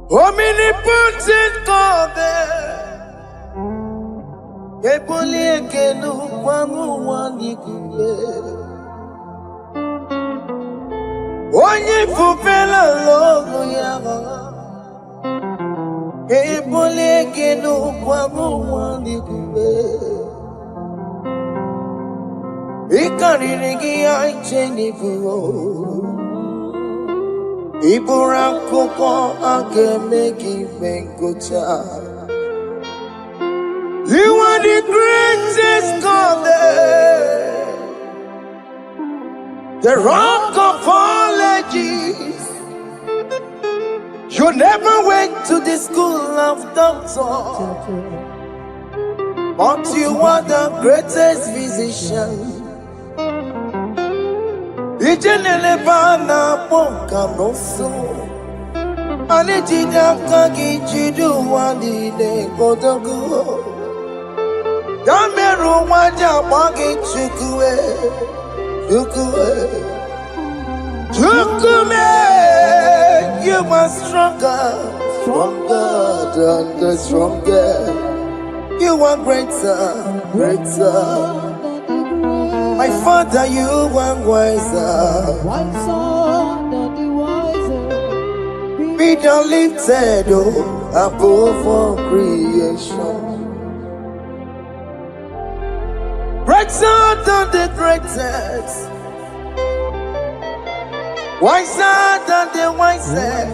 Omnipotent God, Eboli ekenu kwangu wanikule. Onye fupela logo yaga, Eboli ekenu kwangu wanikule. Ikarigi aicheni fuo, Iburakoko akemeki venkocha. You are the greatest God, the rock of all ages. You never went to the school of doctor, but you are the greatest physician. Ijenele bana ponka noso, anejida kagi jidu wani ne kodogo. Yameru waja wagi chukue, chukume. You are stronger than the strongest. You are greater. My Father, you are wiser Be thou lifted above all creation. Greater than the greatest, wiser than the wisest.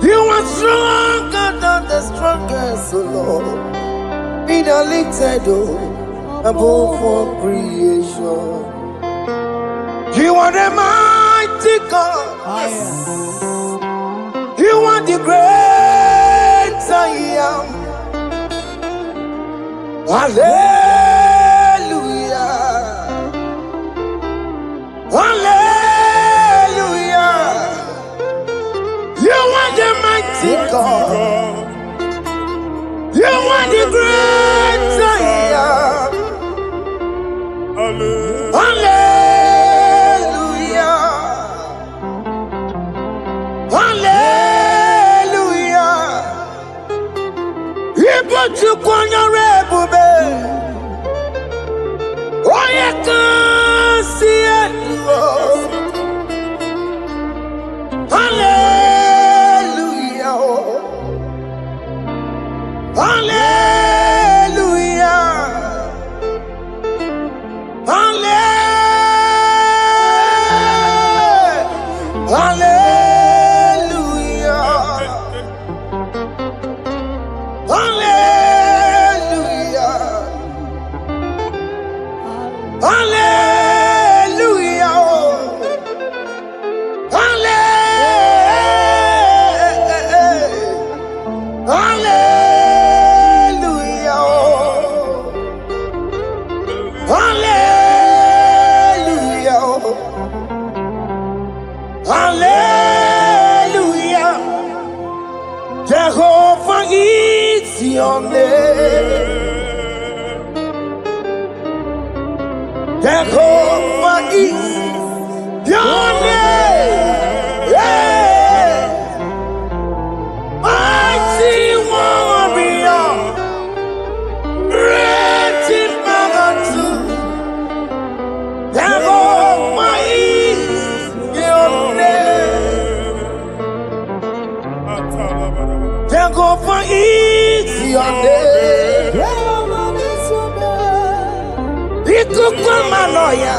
You are stronger than the strongest, O Lord. Be thou lifted above all creation. You are the mighty God. You are the great I am. Hallelujah. Hallelujah. You are the mighty God. You are the great I am. Hallelujah. Hallelujah. Ibotu kwanya rebube. Oye kasi eluo. Hallelujah. Hallelujah. Hallelujah. Hallelujah. Hallelujah. Hallelujah. Jehovah is your name. Jehovah is your name. Yeah. Mighty warrior, great in magnitude. Jehovah is your name. Jehovah is your name. Ikukumanoya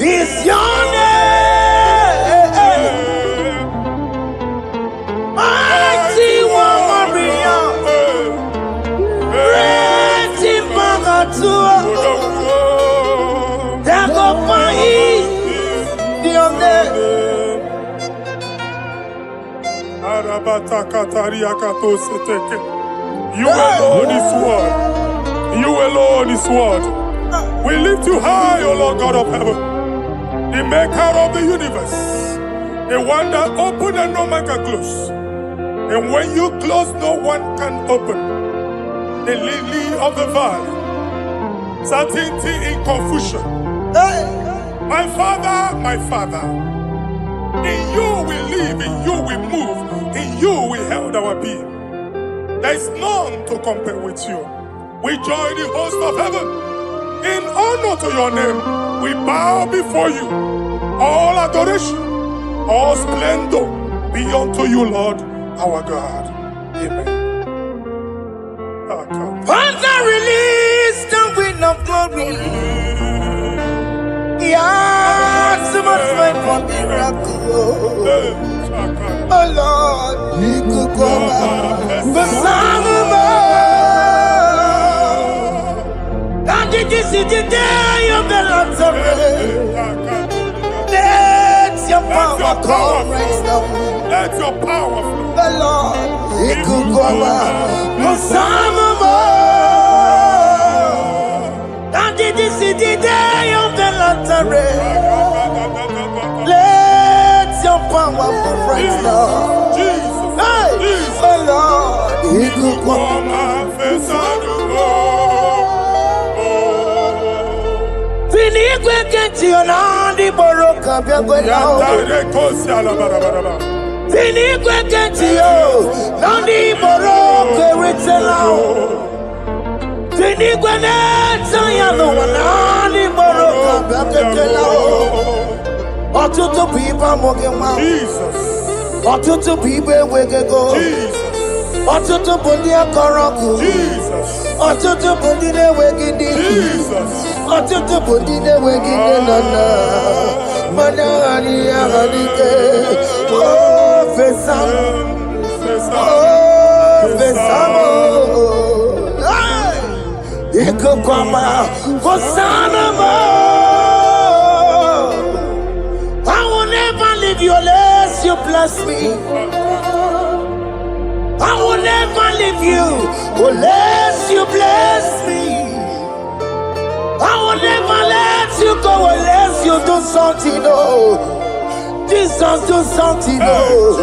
is your name. Mighty warrior, great in magnitude. Jehovah is your name. You alone is word. You alone is word. We lift you high, O Lord God of heaven, the maker of the universe, the one that opened and no man can close. And when you close, no one can open. The lily of the valley, certainty in confusion. My Father, in you we live, in you we move, our being. There is none to compare with you. We join the host of heaven. In honor to your name, we bow before you. All adoration, all splendor be unto you, Lord, our God. Amen. Father, release the wind of glory. Yeah, so much fight for miracle. Oh Lord, you could come out. The Son of God. And this is the day of the Lord's Let your power come right now. Let your power flow. The Lord, you could come out. The Son of God. And this is the day of the Lord's Let your power come right now. Jesus. Hey, Jesus. oh Lord, you could come out. Finigwe kenti onandi boroka biagwelao. Finigwe kenti yo nandi boroka ritelao. Finigwe neta yalo nandi boroka biagwelao. Otutu pipa mogema. Jesus. Otutu pipa wegego. Jesus. Otutu bundi akoroku. Jesus. Otutu bundi ne wegidi. Jesus. Otutu bundi ne wegidi nana. Manani agadike. Oh fesam. Oh fesam. Iko kwama kosana mo. I will never leave you unless you bless me. I will never leave you unless you bless me. I will never let you go unless you do something. Oh, Jesus, do something. Oh,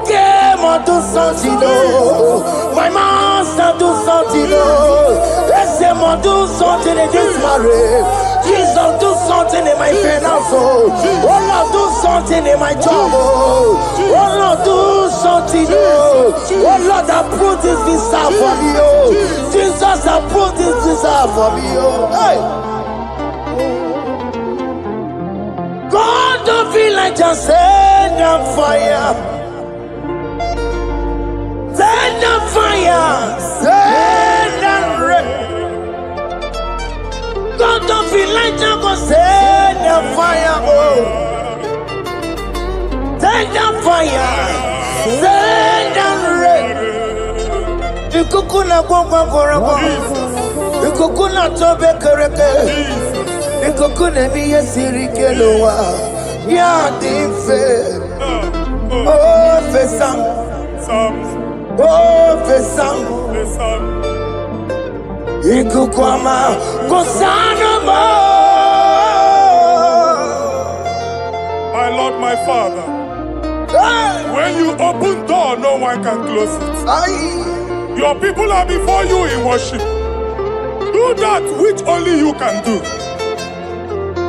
okay, ma do something. Oh, my master, do something. Oh, let's say, ma do something in this marriage. Jesus, do something in my finance. Oh, Lord, do something in my job. Oh, Lord, do something. Oh, Lord, approve this visa for me. Oh, Jesus, approve this visa for me. Oh, hey. God, don't feel like just send a fire. Send a fire. Send a rain. God, don't feel like just go send a fire. Oh, send a fire. Send a rain. You kukuna kwa kwa. You kukuna tobe kereke. Ikokune miye sirikelowa ya dimfe. Oh fesam, oh fesam. Ikukwama kosana mo. My Lord, my Father, when you open door, no one can close it. Your people are before you in worship. Do that which only you can do.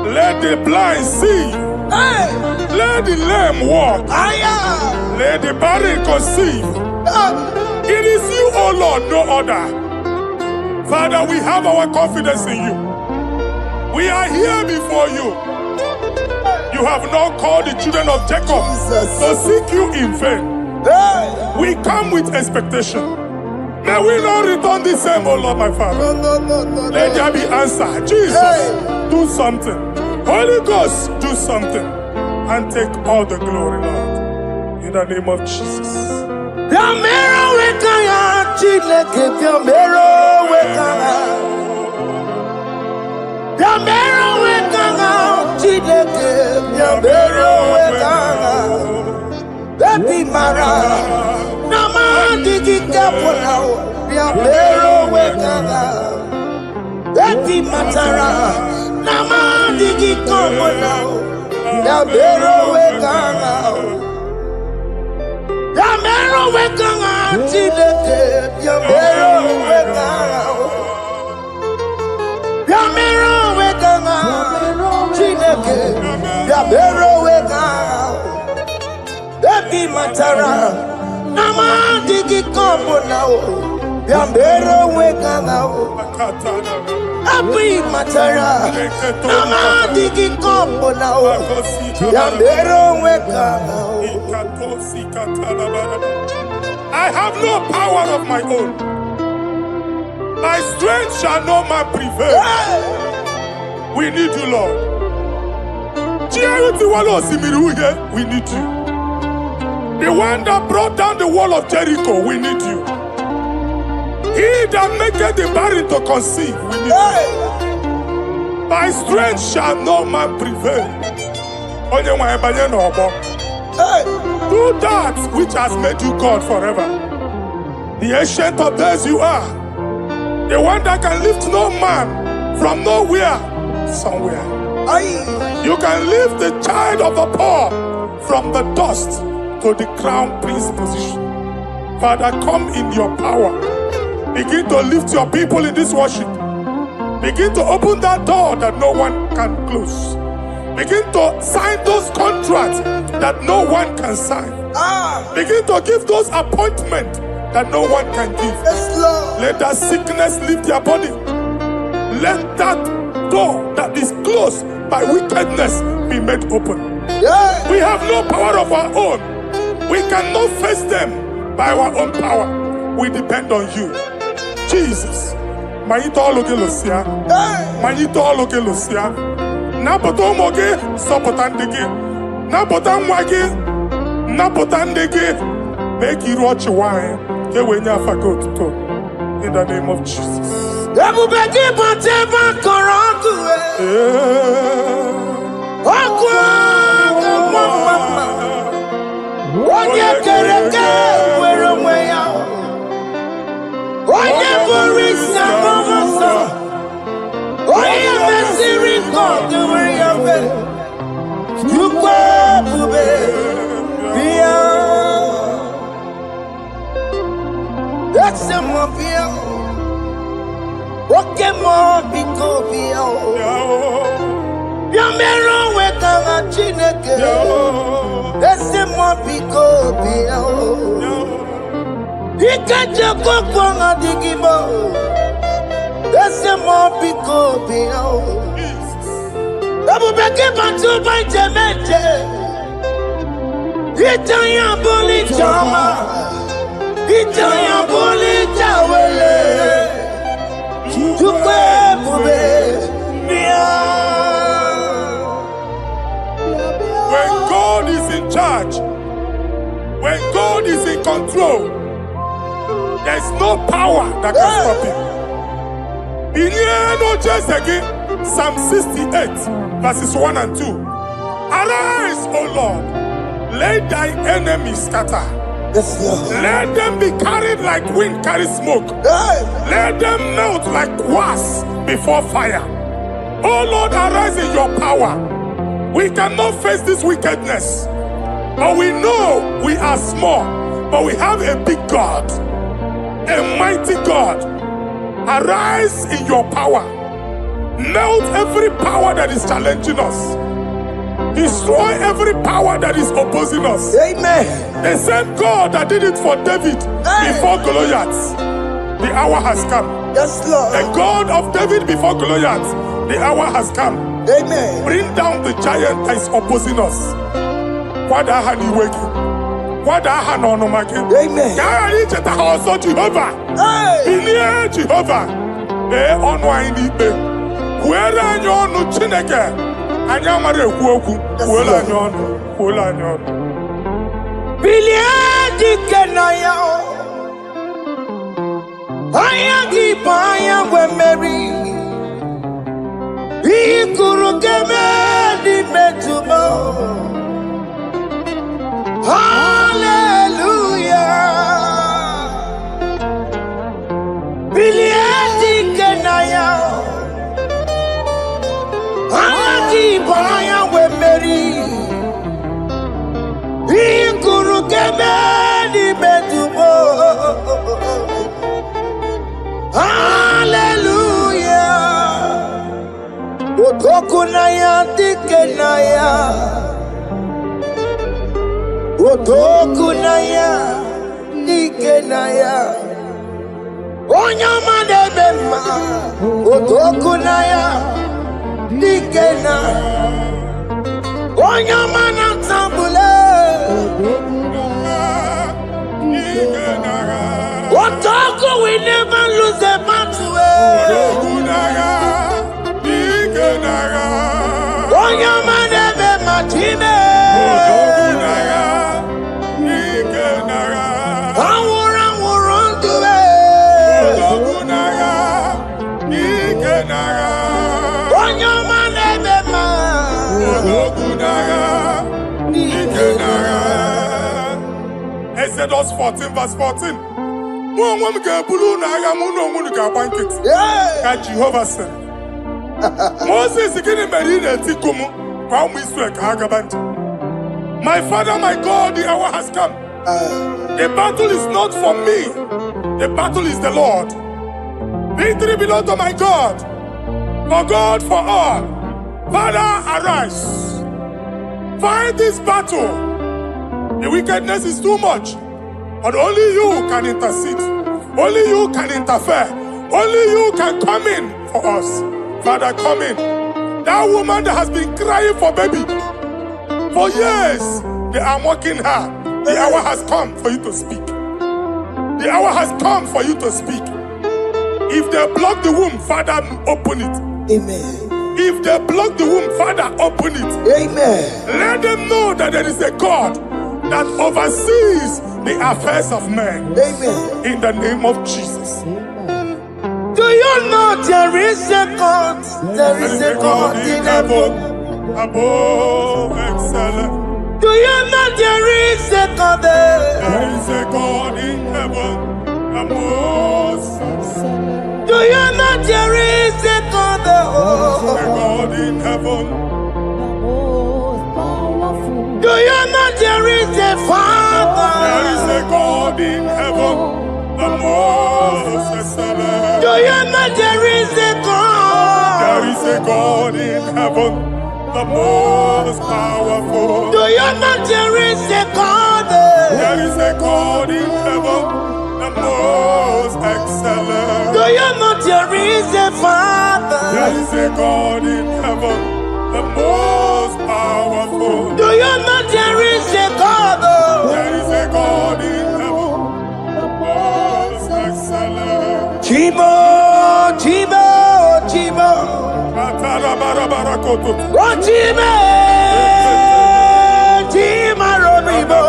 Let the blind see. Let the lame walk. Let the barren conceive. It is you, O Lord, no other. Father, we have our confidence in you. We are here before you. You have not called the children of Jacob to seek you in vain. We come with expectation. May we not return the same, O Lord, my Father. Let there be answer. Jesus, do something. Holy Ghost, do something. And take all the glory, Lord. In the name of Jesus. Baby matara, nama digi komo now. Ya bero wekanga, ya bero wekanga chileke. Ya bero wekanga, ya bero wekanga chileke. Ya bero wekanga, baby matara, nama digi digi kombo now. Yambero weka now. Abi matara. Nama digi kombo now. Yambero weka now. I have no power of my own. My strength shall not man prevail. We need you, Lord. We need you. The one that brought down the wall of Jericho, we need you. He that maketh the barren to conceive, we need you. By strength shall no man prevail. Do that which has made you God forever. The ancient of days you are. The one that can lift no man from nowhere, somewhere. You can lift the child of the poor from the dust to the crown prince position. Father, come in your power. Begin to lift your people in this worship. Begin to open that door that no one can close. Begin to sign those contracts that no one can sign. Begin to give those appointments that no one can give. Let that sickness leave their body. Let that door that is closed by wickedness be made open. We have no power of our own. We cannot face them by our own power. We depend on you. Jesus. Manito Logelosia. Manito Logelosia. Napotomoge, Sopotandigi. Napotamwagi. Napotandigi. Make you watch your wine. In the name of Jesus. Okay, more because Yamero weka chineke. Ese more because Ikaje kokwanga digimo. Ese more because Abu beke bantu baite meje. Itanya boli chama. Itanya boli chawele. When God is in charge, when God is in control, there's no power that can stop him. In again, Psalm 68, verses 1 and 2. Arise, O Lord, let thy enemies scatter. Let them be carried like wind carries smoke. Let them melt like wax before fire. Oh Lord, arise in your power. We cannot face this wickedness, but we know we are small, but we have a big God, a mighty God. Arise in your power. Melt every power that is challenging us. Destroy every power that is opposing us. Amen. The same God that did it for David before Goliath, the hour has come. Yes, Lord. The God of David before Goliath, the hour has come. Amen. Bring down the giant that is opposing us. Amen. Also Jehovah. Hey. Jehovah. Where are you no Chineke? Anyamare kuoku, wela nyon. Biliadi kenaya. Ayagi paya we Mary. Ikuru keme di metumo. Hallelujah. Biliadi kenaya. Ayagi paya we Mary. Ikuru keme di metumo. Hallelujah. Otokunaya dikenaya. Otokunaya Ikenaya Onyama Debema Otokunaya Ikena Onyama Natambule Otoku, we never lose a battle. Onyama Debema Time Exodus 14 verse 14. Jehovah said, Moses my father, my God, the hour has come. The battle is not for me. The battle is the Lord. Victory belongs to my God. For God, for all. Father, arise. Fight this battle. The wickedness is too much. But only you can intercede. Only you can interfere. Only you can come in for us. Father, come in. That woman that has been crying for baby for years, they are mocking her. The hour has come for you to speak. The hour has come for you to speak. If they block the womb, Father, open it. Amen. If they block the womb, Father, open it. Amen. Let them know that there is a God that oversees the affairs of men. Amen. In the name of Jesus. Do you know there is a God? There is a God in heaven. Above excellent. Do you know there is a God there? There is a God in heaven. Above excellent. Do you know there is a God there? There is a God in heaven. Do you know there is a Father? There is a God in heaven. The most excellent. Do you know there is a God? There is a God in heaven, the most powerful. Do you know there is a God? There is a God in heaven, the most excellent. Do you know there is a Father? There is a God in heaven, the most powerful. Do you know there is a God? There is a God in heaven, the most excellent. Chibo, Chibo, Chibo. Oh, Chibo, Chima Robibo.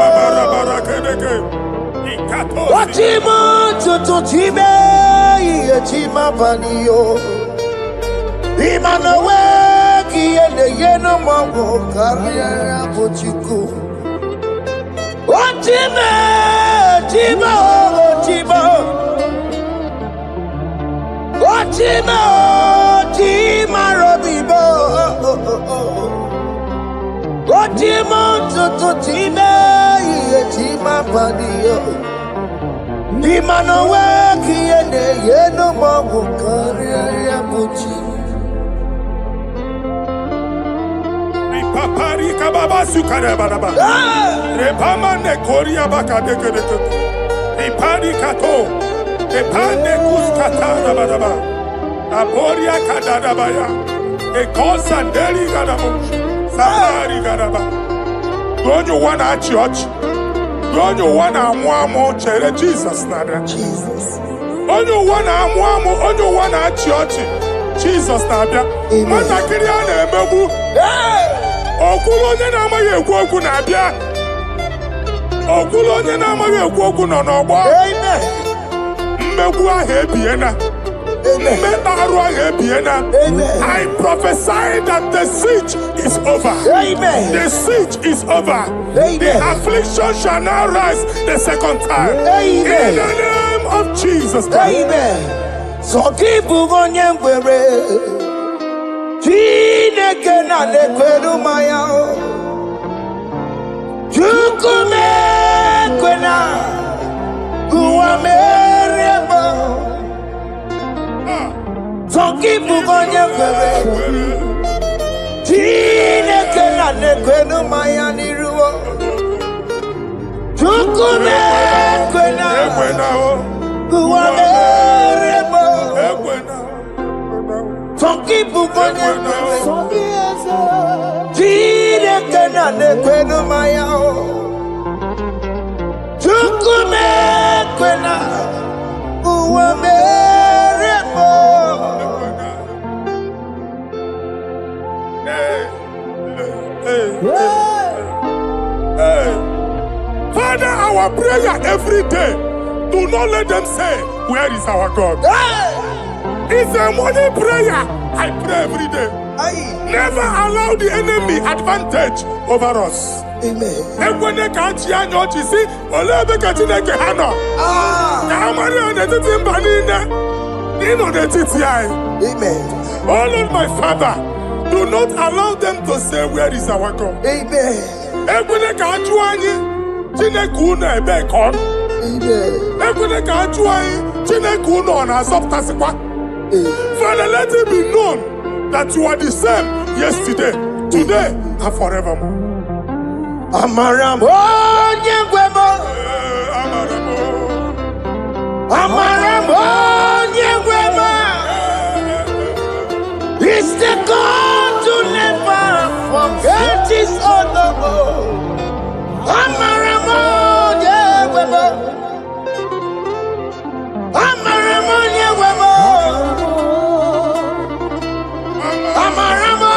Oh, Chibo, Tutu Chibe, Chima Panio. Imanowe, Kiene Yeno Mawo, Karriere Pochiku. Oh, Chibo, Chibo, Chibo. Chima, Chima Robibo. Chima, Tutu Chima, Chima Padio. Imanowe, Kiene, Yeno Mawu, Karriere Pochi. Ripapari Kababa Sukarababa. Repamane Korea Bakadeke. Ripari Kato. Epande kuskatana badaba. Aboria kadadabaya. Ekosandeli gadabo. Samari gadaba. Don't you wanna church? Don't you wanna amwamo chere Jesus nada? Jesus. Don't you wanna amwamo? Don't you wanna church? Jesus nada. Mata kiriane emebu. Okulo nye na amaghị ekwu okwu na-abịa. Okulo nye na amaghị ekwu okwu nọ n'ọgbọ. Amen. I prophesy that the siege is over. Amen. The siege is over. Amen. The affliction shall now rise the second time. Amen. In the name of Jesus Christ. Amen. So keep on Chineke na nekweru maya. Chukume kwena. Keep on your way. Chineke na nekwenu maya niruo. Chukume kwena. Forgive Father, our prayer every day, do not let them say, where is our God? It's a morning prayer. I pray every day. Never allow the enemy advantage over us. Amen. Amen. Oh Lord, my Father, do not allow them to say, where is our God? Amen. Father, let it be known that you are the same yesterday, today, and forevermore. Amaramo, Nyegwemo. Amaramo, Nyegwemo. It's the God to never forget his honor. Amaramo, Nyegwemo. Amaramo, Nyegwemo. Amaramo,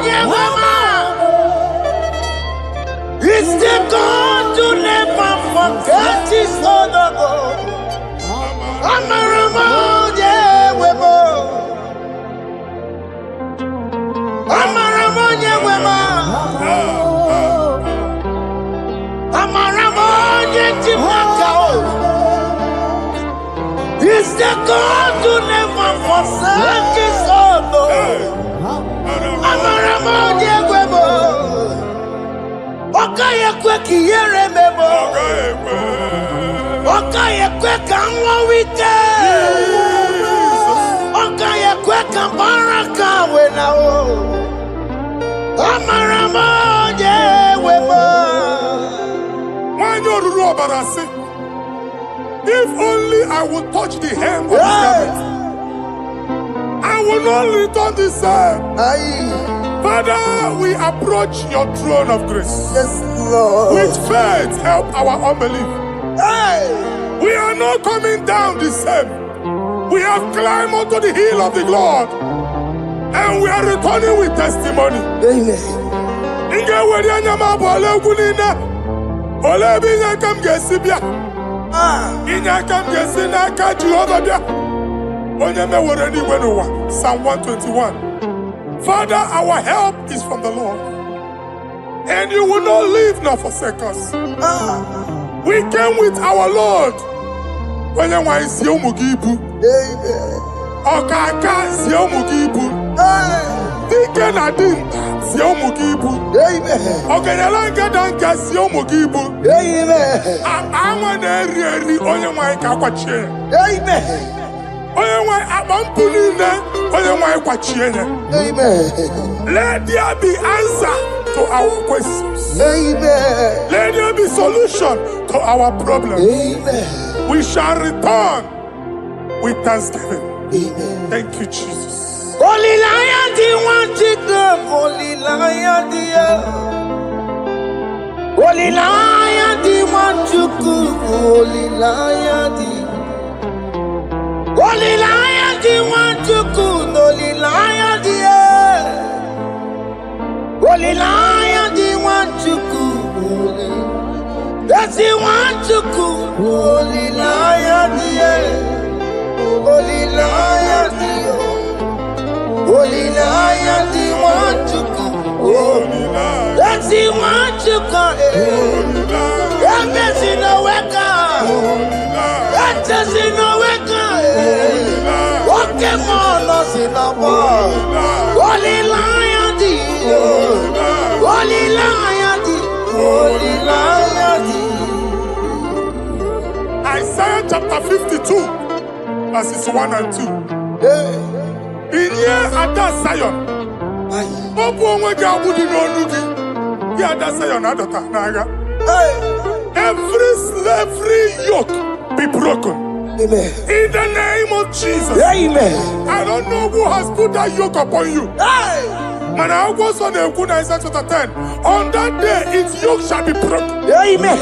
Nyegwemo. It's the God to never forget his honor. Amaramo, Nyegwemo. Amaramo, Nyegwemo. Amaramo, Nyegwemo. It's the God to never forsake his honor. Amaramo, Nyegwemo. Okaye kweki yere mebo. Okaye kweka nwa wite. Okaye kweka baraka wenao. Amaramo, Nyegwemo. If only I would touch the hem of his garment, I will not return the same. Father, we approach your throne of grace. Yes, Lord. With faith, help our unbelief. We are not coming down the same. We have climbed onto the hill of the Lord, and we are returning with testimony. Amen. Psalm 121. Father, our help is from the Lord, and you will not leave nor forsake us. We came with our Lord. Amen. Let there be answer to our questions. Amen. Let there be solution to our problems. Amen. We shall return with thanksgiving. Amen. Thank you, Jesus. Holy Lion, the one to come. Holy Lion, the Holy Lion, the one to come. Holy Lion, the Holy Lion, the one to come. Holy Lion, the Holy Lion, the one to come. That's the one to come. Holy Lion, the Holy Lion, the Holy Lion, the one to come. That's the one to come. That's in the wake-up. That's in the wake-up. Okay, more lost in the world. Holy Lion, the Holy Lion, the Holy Lion, the Isaiah chapter 52, verses 1 and 2. In here at that Zion, every slavery yoke be broken. Amen. In the name of Jesus. Amen. I don't know who has put that yoke upon you. Hey. Man, I was on the Isaiah chapter 10. On that day, its yoke shall be broken. Amen.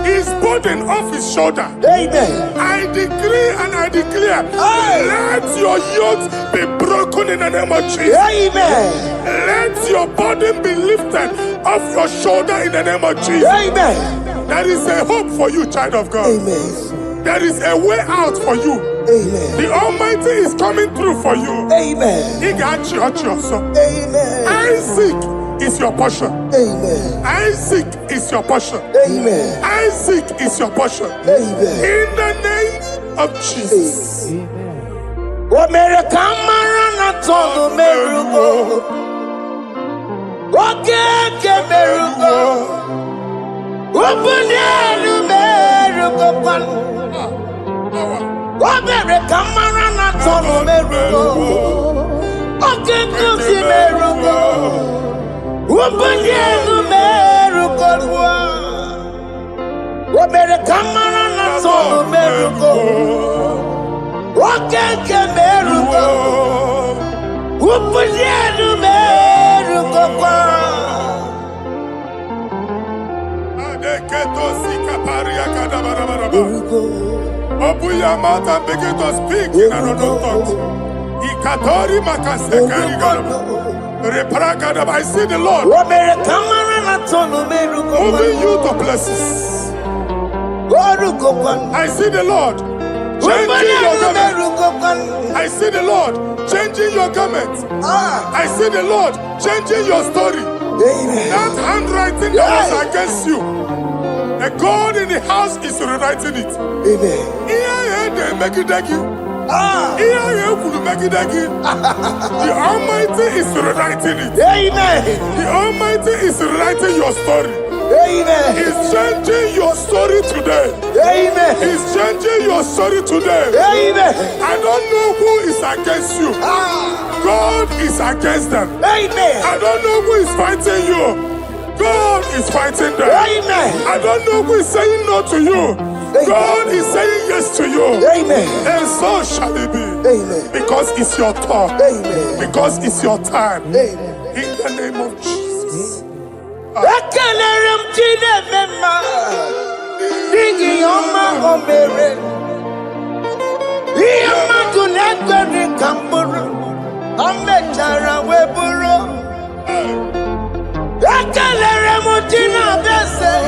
His burden off his shoulder. Amen. I decree and I declare, Hey. let your yokes be broken in the name of Jesus. Amen. Let your burden be lifted off your shoulder in the name of Jesus. Amen. There is a hope for you, child of God. Amen. There is a way out for you. Amen. The Almighty is coming through for you. Amen. He got you, so. Amen. Isaac is your portion. Amen. Isaac is your portion. Amen. Isaac is your portion. Amen. In the name of Jesus. What made a camera not on the miracle? What can miracle? Open the miracle. What made a camera not on the miracle? What can the miracle? Open the miracle. What made a camera not on the miracle? What can miracle? Open the miracle. Open your mouth and begin to speak in another tongue. Ikatori makasekari gadaba. Repragada, I see the Lord moving you to places. I see the Lord changing your garment. I see the Lord changing your garment. I see the Lord changing your story. That handwriting that was against you, a God in the house is rewriting it. They make it like you. The Almighty is rewriting it. Amen. The Almighty is rewriting your story. Amen. He's changing your story today. Amen. He's changing your story today. Amen. I don't know who is against you. God is against them. Amen. I don't know who is fighting you. God is fighting them. Amen. I don't know who is saying no to you. God is saying yes to you. Amen. And so shall it be. Amen. Because it's your turn. Amen. Because it's your time. Amen. In the name of Jesus.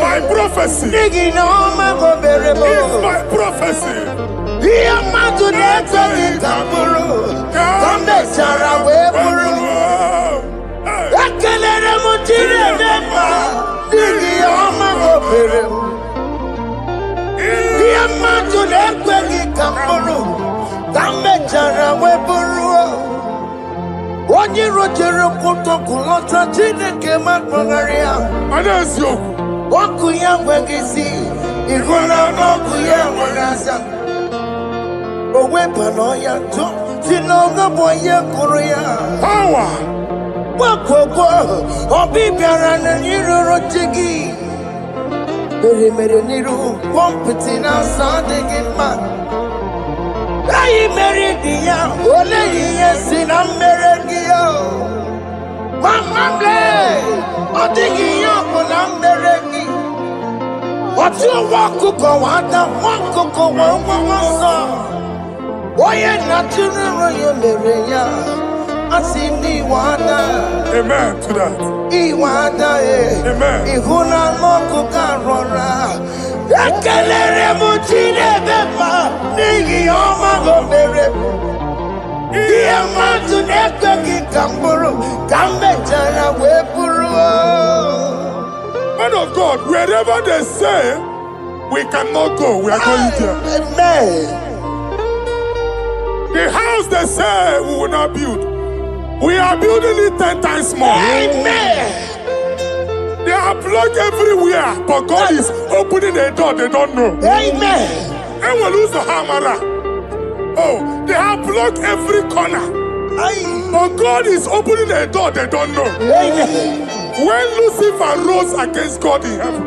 My prophecy is my prophecy. Onye rojere kutoku lọta Chineke makpọgharịa. Ọkụ ya nweghị isi, ịhụla n'ọkụ ya nwere asa. O wepụla ya tụ, si n'ọgọ bụ onye kụrụ ya. Power. Gbakọkọ, ọbịbịara na n'iruru chi gị. Mere n'iru, kpọmpụtị na-asa adịghị mma. Anyị mere dị ya, ole ihe si na mmere gị ya. Mama ble, ọ dịghị ihe ọ bụ na mmere gị. Ọtụ ụwa ọkụkọ wada, nwa ọkụkọ nwa nwa nsọ. Onye na-atụrụ ya mere ya, asị n'iwe ada. Amen to that. Iwe ada Amen. Ịhụ na anụ ọkụkọ arọra. Ekelere m Chineke ma n'ihi ọma o mere. Ihe mmadụ na-ekweghị ka m bụrụ, ka m mechara wee bụrụ. Man of God, wherever they say we cannot go, we are going there. Amen. The house they say we will not build, we are building it 10 times more. Amen. They are blocked everywhere, but God is opening a door they don't know. Amen. And we lose the hammer. Oh, they have blocked every corner, but God is opening a door they don't know. Amen. When Lucifer rose against God in heaven,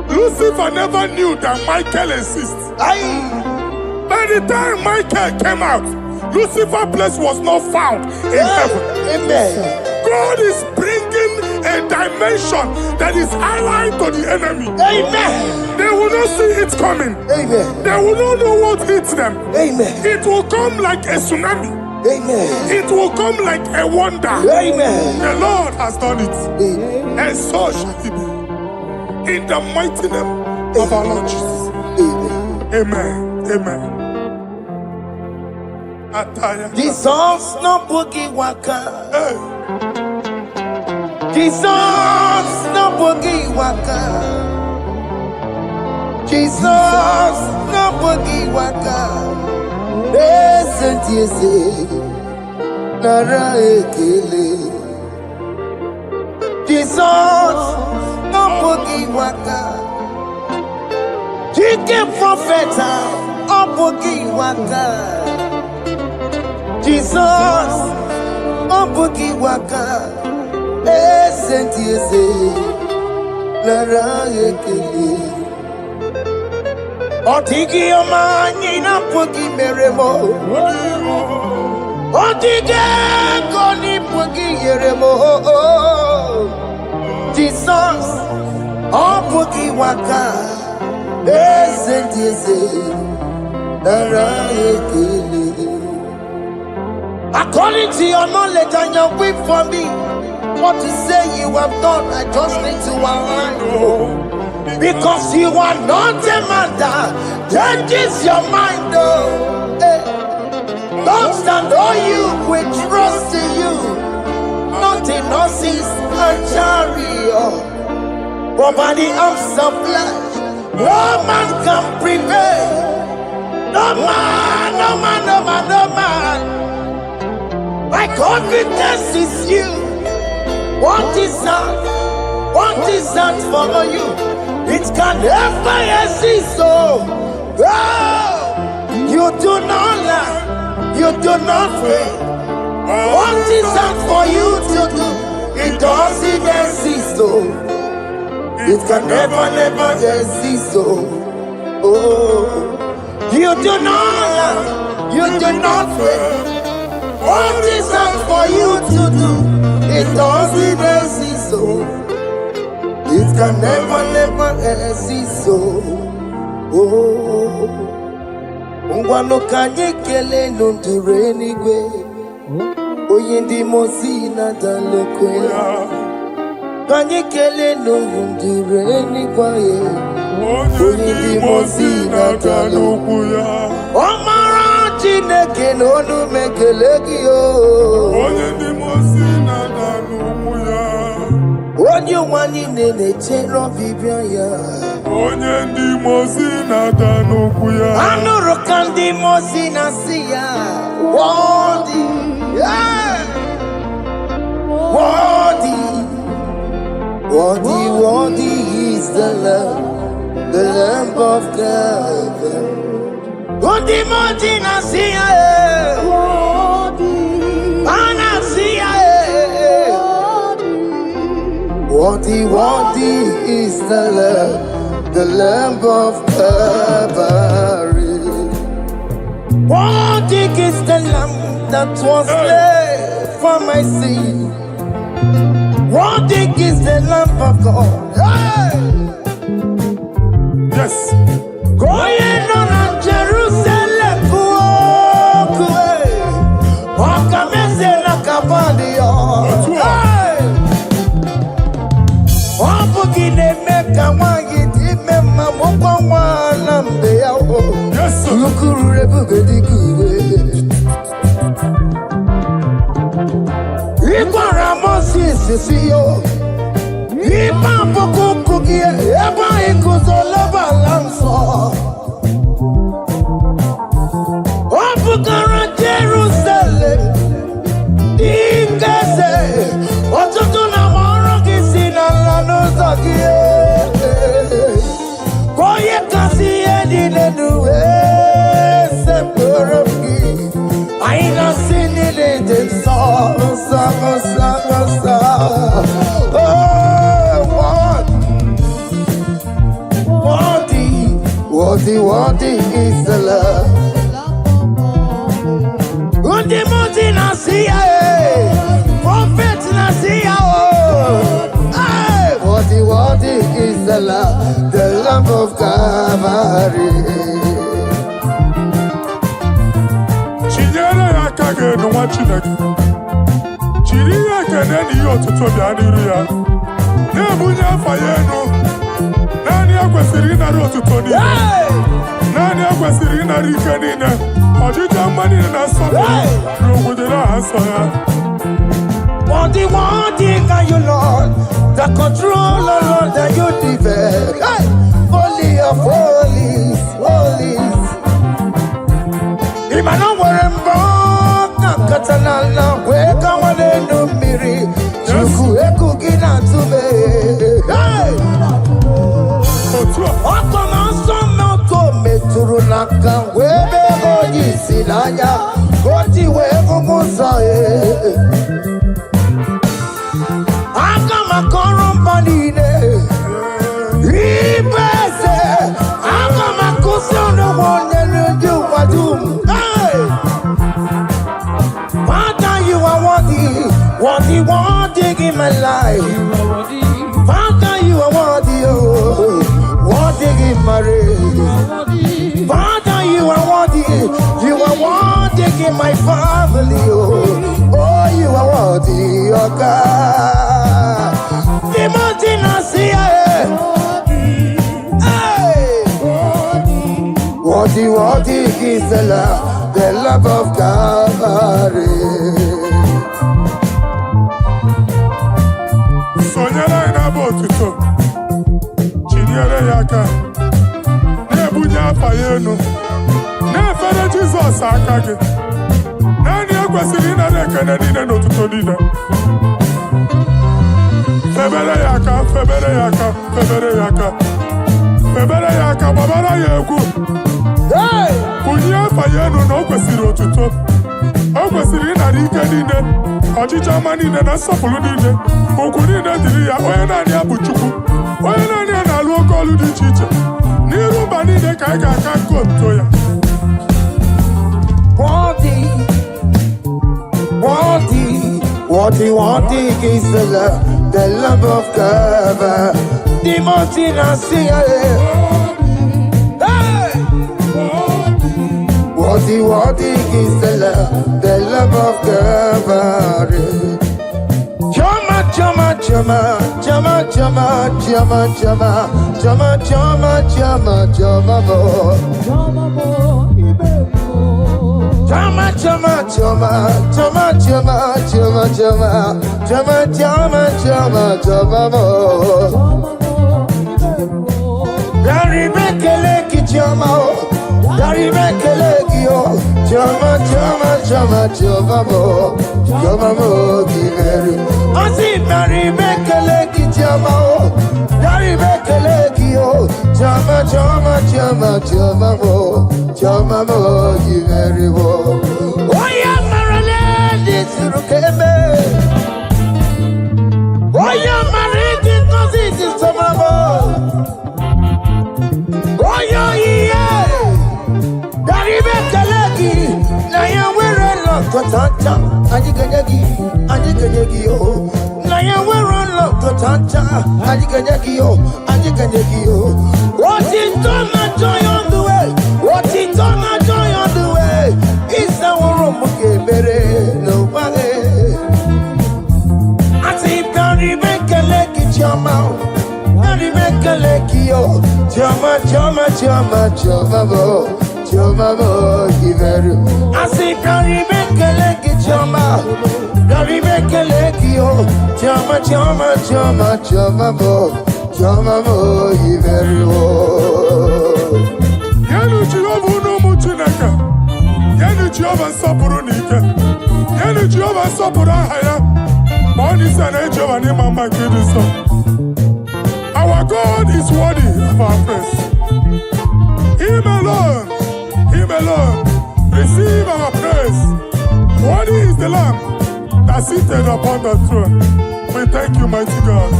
Lucifer never knew that Michael exists. Aye. By the time Michael came out, Lucifer's place was not found in heaven. Amen. God is bringing a dimension that is allied to the enemy. Amen. They will not see it coming. Amen. They will not know what hits them. Amen. It will come like a tsunami. Amen. It will come like a wonder. Amen. The Lord has done it. Amen. And so shall it be. In the mighty name of our Lord Jesus. Amen. Amen. Amen. Ataya. Jesus no boogie waka. Hey. Jesus no boogie waka. Jesus no boogie waka. Listen to you say, Nara ekele. Jesus no boogie waka. Chicken prophet no boogie waka. Jesus no boogie waka. Listen to you say, Nara ekele. Otigi omani na pogi meremo. Otige koni pogi yeremo. Jesus, oh pogi waka. Esentiese, nara ekele. According to your knowledge and your will for me, what to say you have done, I just need to align. Because you are not a man that changes your mind, oh. Hey. Don't stand on you, we trust in you. Nothing horses and chariot, but by the arms of flesh, no man can prevail. No man, no man, no man, no man. My confidence is you. What is that? What is that for you? It can never exist, so you do not lie, you do not fail. What is that for you to do? It doesn't exist, so it can never exist, so you do not lie, you do not fail. What is that for you to do? It doesn't exist, so it can never exist, so Ngwano kanye kele nundure nigwe Oyindi mosi na dalokwe Kanye kele nundure nigwe Oyindi mosi na dalokwe Omara chineke nonu mekelegi yo Oyindi mosi na dalokwe Onye wani nene chero bibia ya Onye ndi mosi na tanukwu ya Anụrụ ka ndị mosi na si ya Worthy, yeah. Worthy is the Lamb of God. Ndị mosi na si ya Ana si ya Worthy is the Lamb of Calvary. Worthy is the Lamb that was slain for my sin. Worthy is the Lamb of God. Hey! Yes. Going on Jerusalem, Wakamese na Cavadio. Yes, sir. worthy is the Lord. Undi muti nasiya, prophet nasiya, worthy is the Lamb of Calvary. Chinyere akage no wachineke. Chiri akene ni otuto bia niru ya. Na bunya fayenu. Nani akwesiri na otuto ni. Nani akwesiri na rike ni na. Ojija mani na sopo. Rogudera asoya. Worthy are you, Lord. The controller, Lord, that you develop. Hey! Holy of holies, holies. Imano warembo, katanala, weka wane numiri. Chuku eku gina tume. Hey! Oko manso moko meturu naka, webe hoji silaya. Koti weku musae. Father, you are worthy in my life. Father, you are worthy in my race. Father, you are worthy in my family. Oh, you are worthy, oh God. Timothy Nasia, worthy is the love of Calvary. Sonyala ina botuto, chinyere yaka, nebunya fayenu, nefere Jesus akage, nani akwesiri na rekene nine no tuto nine. Febere yaka, babara yegu. Kunya fayenu no kwesiri otuto. O kwesiri na rike nine. Ojija mani na sopulu nine. Oku nine diri ya oye nani abuchuku. Oye nani na luo kolu di chiche. Nirumba nine kaiga kanko ya. Worthy is the love of God. Timothy Nasia. Worthy is the love of God. Chama, Our God is worthy of our praise. Him alone, receive our praise. Worthy is the Lamb that seated upon the throne. We thank you, mighty God.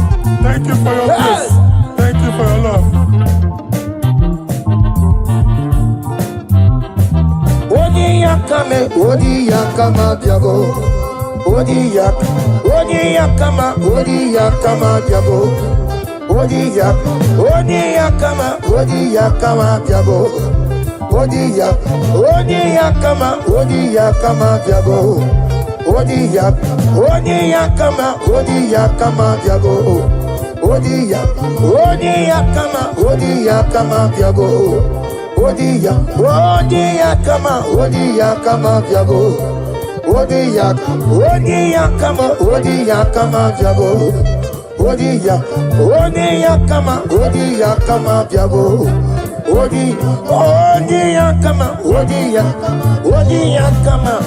Thank you for your grace. Thank you for your love. Same odi yakama diago. Odi yakama diago. Odi yakama diago. Odi yakama diago.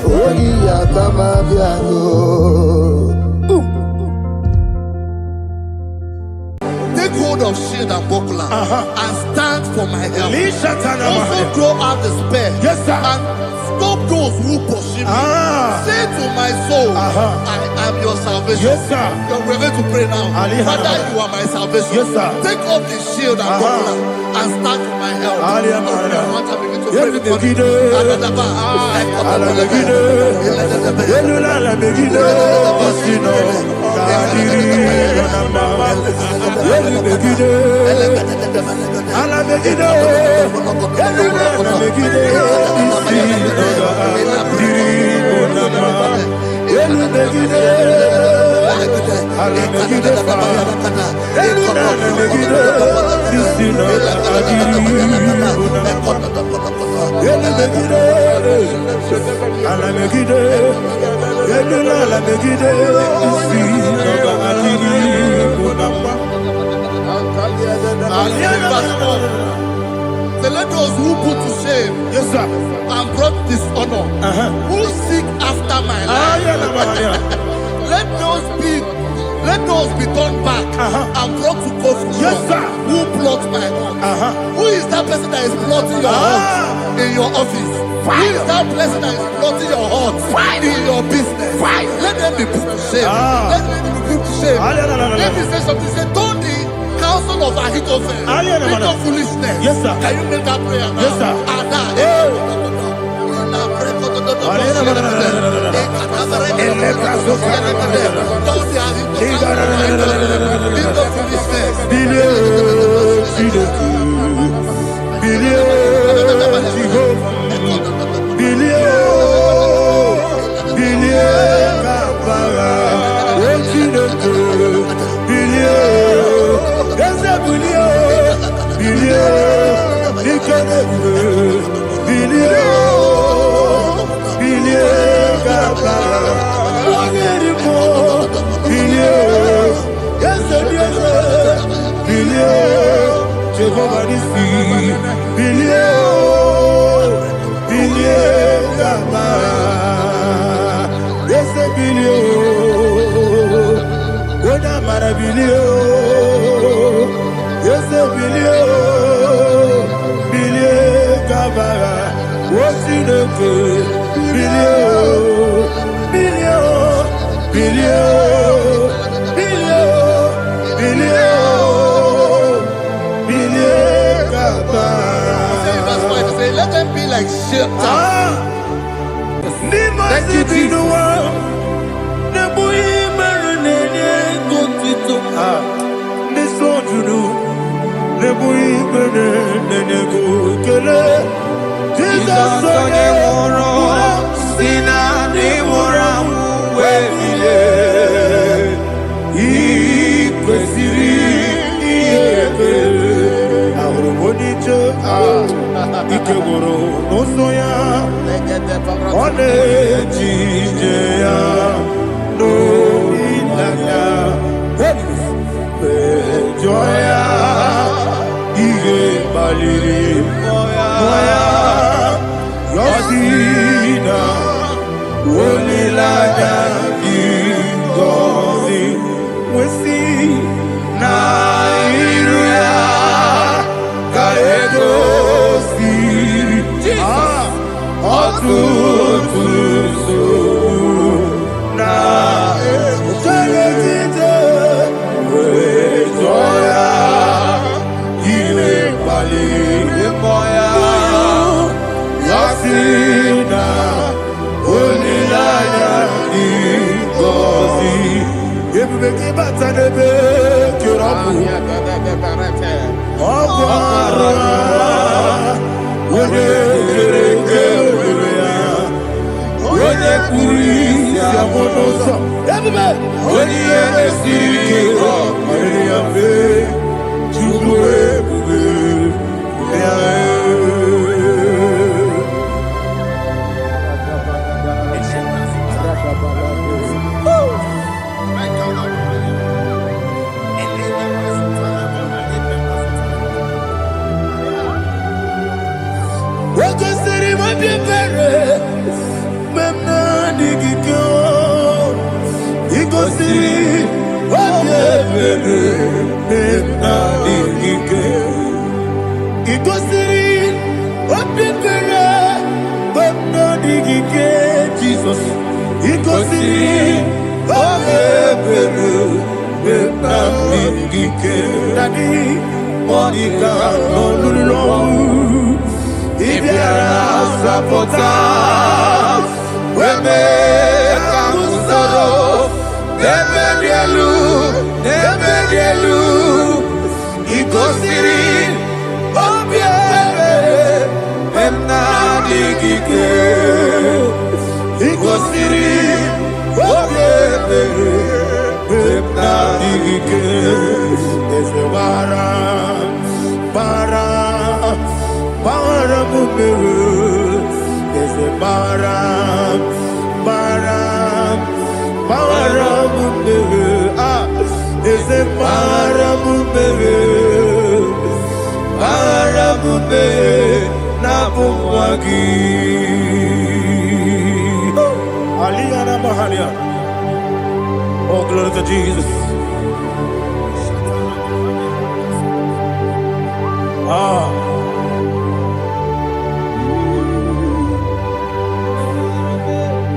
Odi yakama diago. Take hold of shield and buckler and stand for my help. Also throw out despair and stop those who pursue me. Say to my soul, I am your salvation. You're ready to pray now. Father, you are my salvation. Take off the shield and buckler and stand for my help. So let those who put to shame and brought dishonor, who seek after my life, let those be turned back and brought to confusion. Who plot my heart? Who is that person that is plotting your heart in your office? Who is that person that is plotting your heart in your business? Let them be put to shame. Let them be put to shame. Let me say something. Say, don't the counsel of Ahithophel make no foolishness. Can you make that prayer now? Let them be like shelter. Thank you, Jesus. Jesus, oh, glory to Jesus.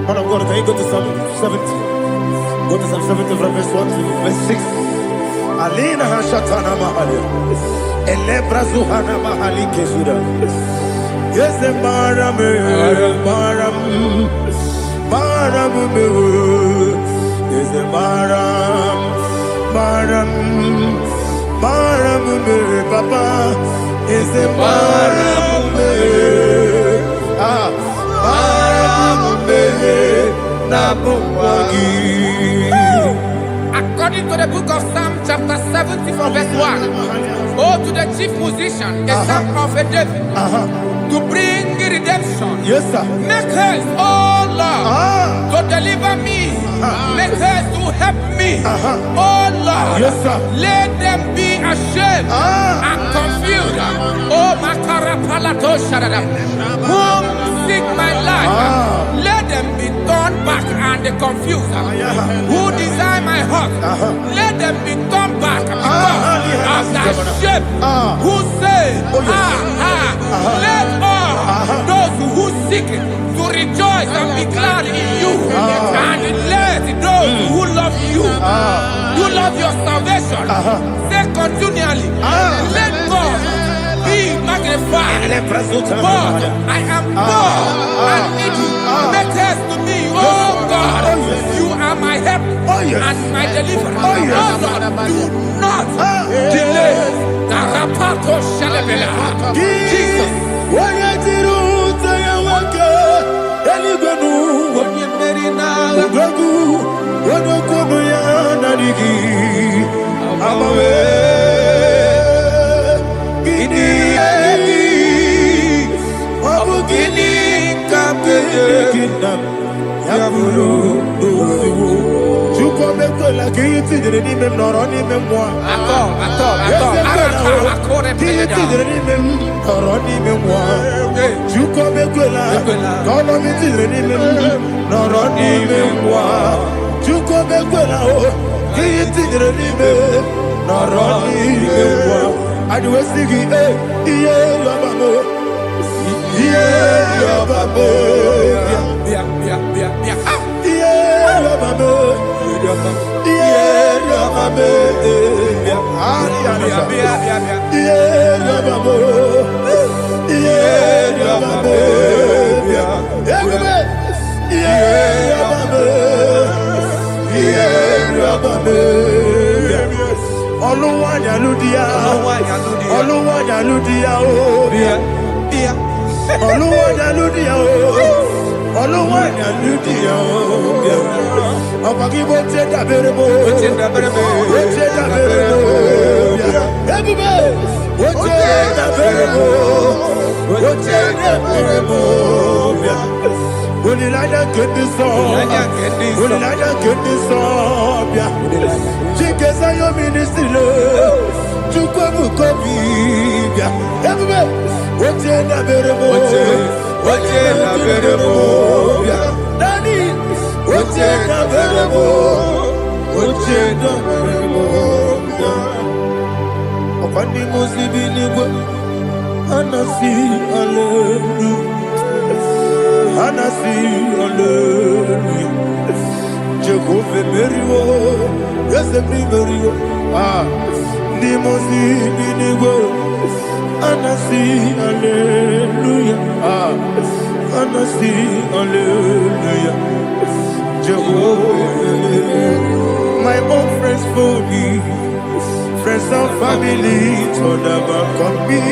Man of God, can you go to Psalm 70? Go to Psalm 70 from verse 1 to verse 6. Alina Hashatana Mahalia. Elebra Zuhana Mahali Kesuda. Yes, the Baram, yes, the Baram, Papa, is the Baram, According to the book of Psalm chapter 70 from verse 1, oh, to the chief musician, a son of a David, to bring redemption. yes, sir. Make haste, oh Lord, to deliver me. Make haste to help me. Oh Lord, Yes, sir. let them be ashamed and confused. Oh Makarapalato Shadada, whom seek my life, let them be turned back and confused. Who desire my heart, let them be turned back because of that shape. Who say, let all those who seek to rejoice and be glad in you, and let those who love you, who love your salvation, say continually, let God be magnified. God, I am poor and needy. Make haste to me, oh God. You are my help and my deliverer. Oh Lord, do not delay. Tarapato Shalabela. Jesus. Yeah, Ludia, Oluwanya Ludia, Oluwanya Ludia, Abagi Bote da Berebo, Bote da Berebo, everybody, Bote da Berebo, Bote da Berebo. Only like that get this song, only like that get this song, yeah. Chike sayo ministry lo, chukwe mukobi, yeah. Everybody, Bote da Berebo, Bote da Berebo, yeah. Daddy, Bote da Berebo, Bote da Berebo, yeah. Opani musibi nigo, anasi hallelujah. Anasi hallelujah. Jehovah Merio, yes the Merio. Nimosi binigo. Anasi hallelujah. Anasi hallelujah. Jehovah, my own friends for me, friends and family told about me.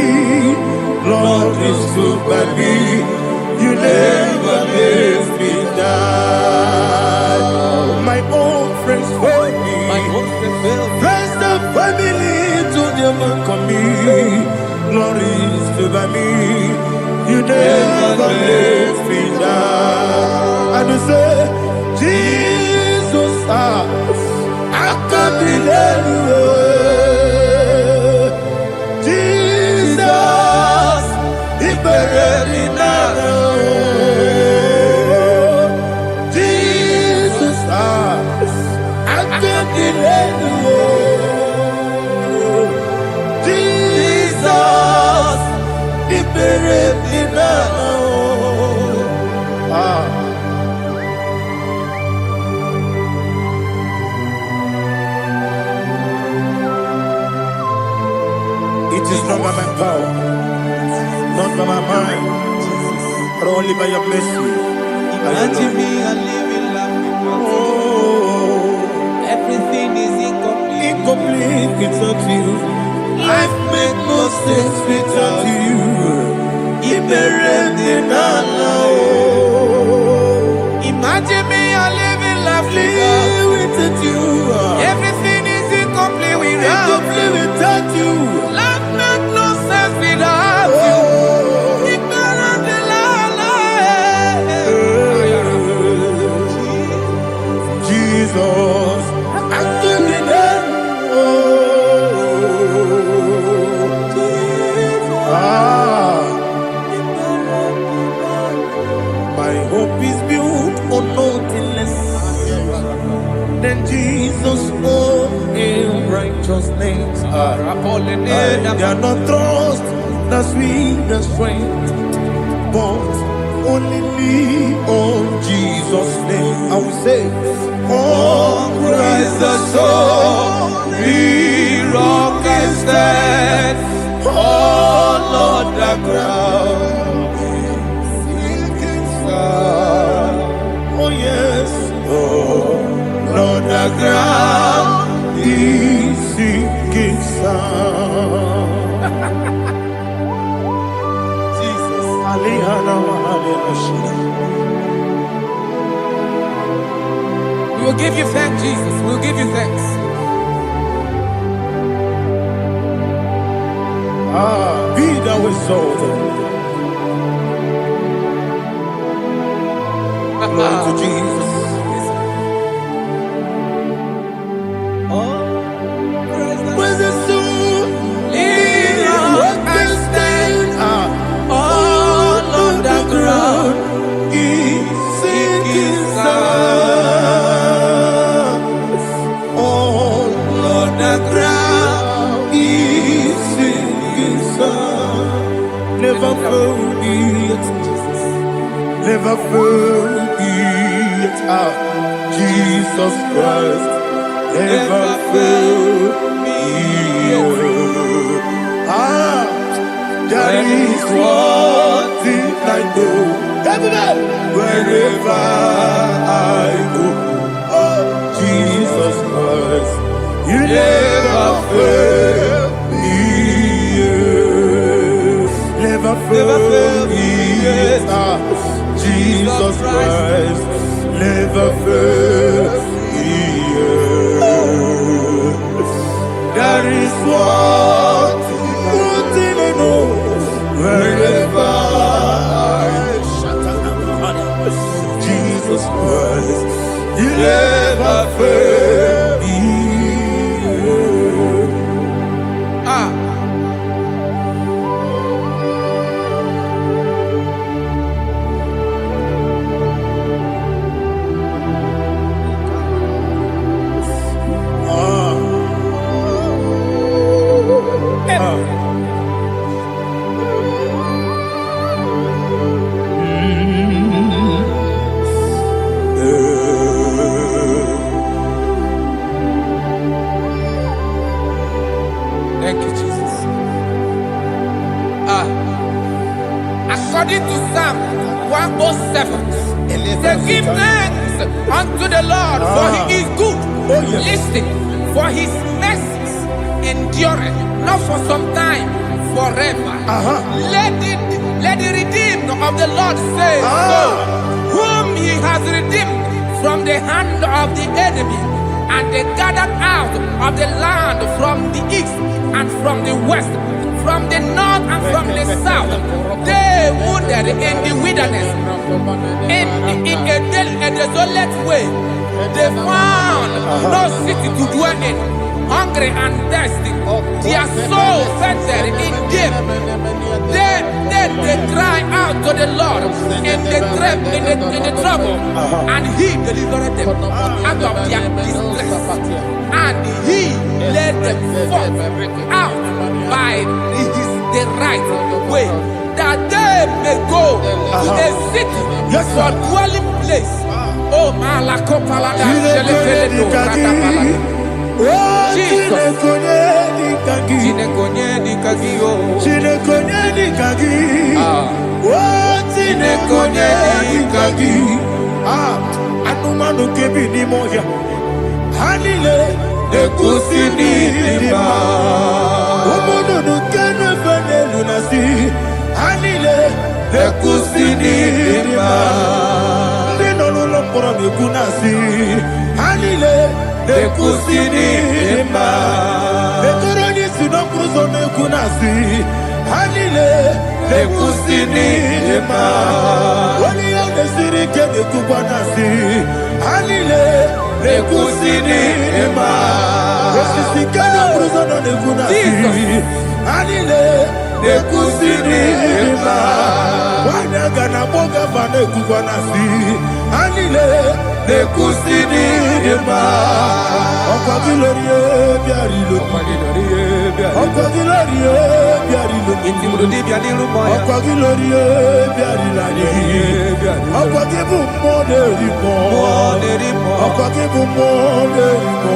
Lord is good by me. You never let me die. My own friends for me, friends and family to them come me. Glory is to by me. You never let me die. And you say, Jesus, I can't believe you. Jesus, He buried me now. Jesus, He buried me now. It is not by my power, not by my mind, but only by your mercy. Imagine me a living life. Everything is incomplete. Incomplete without you. Life makes no sense without you. Imagine me a living life without you. Everything is incomplete without you. Life makes no sense without you. Jesus, my hope is built on nothing less than Jesus' own righteousness. They are not trust, the sweetest strength, but only lean on Jesus' name. I will say, oh, Christ the soul, the rock and stand. Oh, Lord, the ground sinking sun. Oh, yes, oh, Lord, the ground is sinking sun. Jesus, We will give you thanks, Jesus. We will give you thanks. Be thou exalted. Glory to Jesus. Where's the soul? What can stand? All on the ground is sinking sun. All on the ground is sinking sun. Never forget, never forget Jesus Christ. Never fail me. There is one thing I know. Wherever I go, oh, Jesus Christ, you never fail me. never fail me. Jesus Christ never fail me. That is one thing I know. Wherever Jesus Christ, He never fail me. Thank you, Jesus. According to Psalm 107, they give thanks unto the Lord, for He is good. Listen, for His mercies endureth not for some time, forever. Let the redeemed of the Lord say so, whom He has redeemed from the hand of the enemy, and they gathered out of the land from the east and from the west, from the north and from the south. They wandered in the wilderness, in a desolate way. They found no city to dwell in, hungry and thirsty. Their soul fainted in deep. Then they cry out to the Lord in the trouble, and He delivered them out of their distress, and He led them forth out by the right way, that they may go to a city for dwelling place. Oh, Malakopalada, Jesus. Anumanu kebi ni moja Hanile de kusini lima Umudu nukene fene lunasi Hanile de kusini lima Nino lulopura mikunasi Hanile de kusini lima Betoroni sinokruzo mikunasi Hanile de kusini lima Wani yande sirike de kubanasi Hanile de kusini lima Wesisikana bruzono de kunasi Hanile de kusini lima Wanaga na boga vane kubanasi Hanile de kusini lima Okwa gilorie biarilo Okwa gilorie biarilo Okwa gilorie biarilani Okwa gibu moderimo Okwa gibu moderimo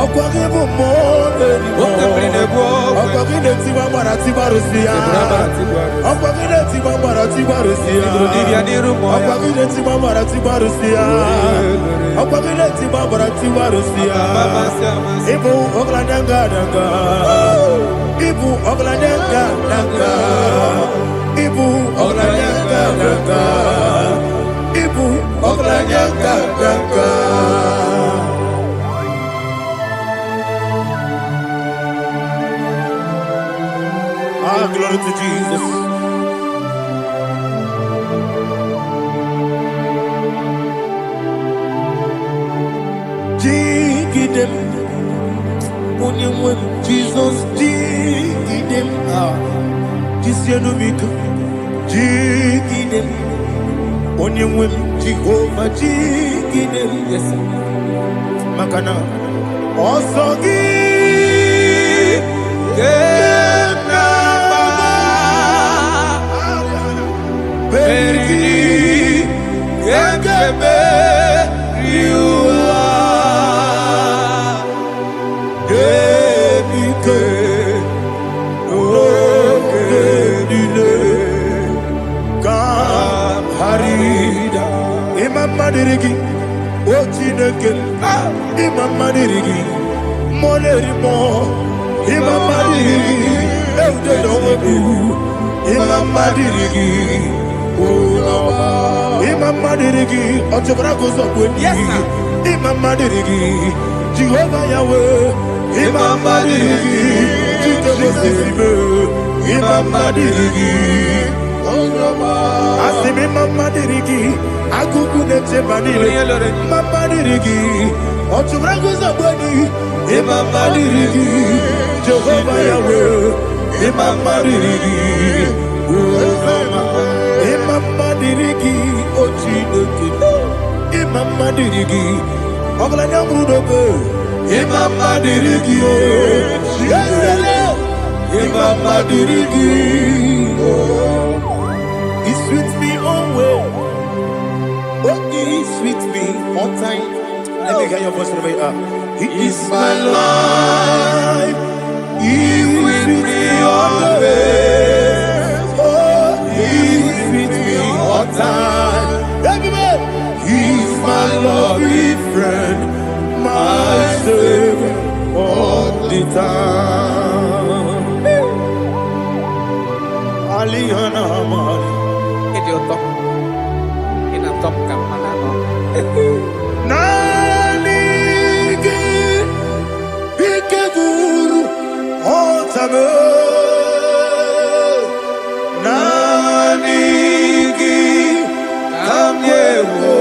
Okwa gibu moderimo Okwa gileti mamarati barusia Okwa gileti mamarati barusia Okwa gileti mamarati barusia Okwa gileti mamarati barusia Ibu oglanyanga danga Ibu oglanyanga danga Ibu oglanyanga danga Ibu oglanyanga danga Glory to Jesus. Dig them. Jesus, dig them. This year no make. Dig them. Only Jehovah, dig them. Yes. Makana. Also give. Madirigi, Ochineke, Imam Madirigi, Monerimo, Imam Madirigi, Eldedobu, Imama dirigi, Imama dirigi, Otobra goes up with Imama dirigi, Jehovah Yahweh, Imama dirigi, Imama dirigi, Asim Imama dirigi, Akuku nete banile, Imama dirigi, Otobra goes up with Imama dirigi, Jehovah Yahweh, Imama dirigi, Imama dirigi, Ochineke, Imama dirigi, Oglanya Brudobe, Imama dirigi, Imama dirigi, He sweets me always, He sweets me all time. Let me hear your voice from here. He is my life. He with me always. Oh, He with me all time. Everybody, He's my loving friend, my Savior all the time. Aliyana Mari. Get your top. In a top camera. Nanigi, Ikeguru, Otame. Nanigi, Kamyewo.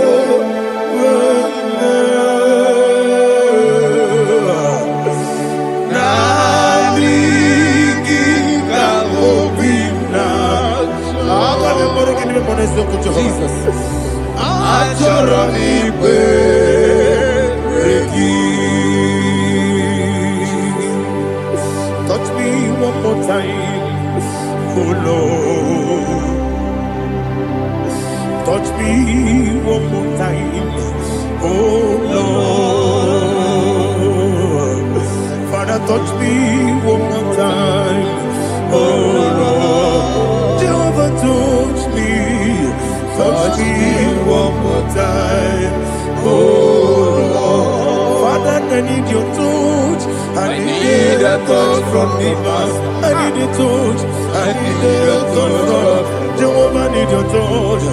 Nanigi, Kamobina. Jesus. Touch me one more time, oh Lord. Touch me one more time, oh Lord. Father, touch me one more time, oh Lord. Jehovah, touch me. Touch me one more time, oh Lord. Father, I need your touch. I need a touch from the past. I need a touch. I need a touch from Jehovah. I need your touch.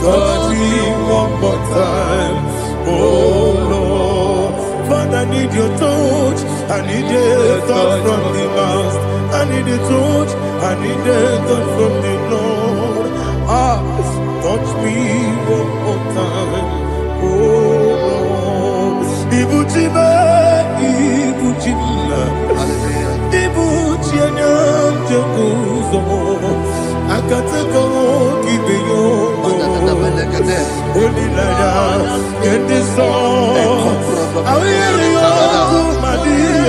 Touch me one more time, oh Lord. Father, I need your touch. I need a touch from the past. I need a touch. I need a touch from the Lord. Touch me one more time, oh Lord. Ibuchima, Ibuchima, Ibuchina, Jaguzo. Akatako, Kibeyo, Olilaya, get this song. I hear you, my dear.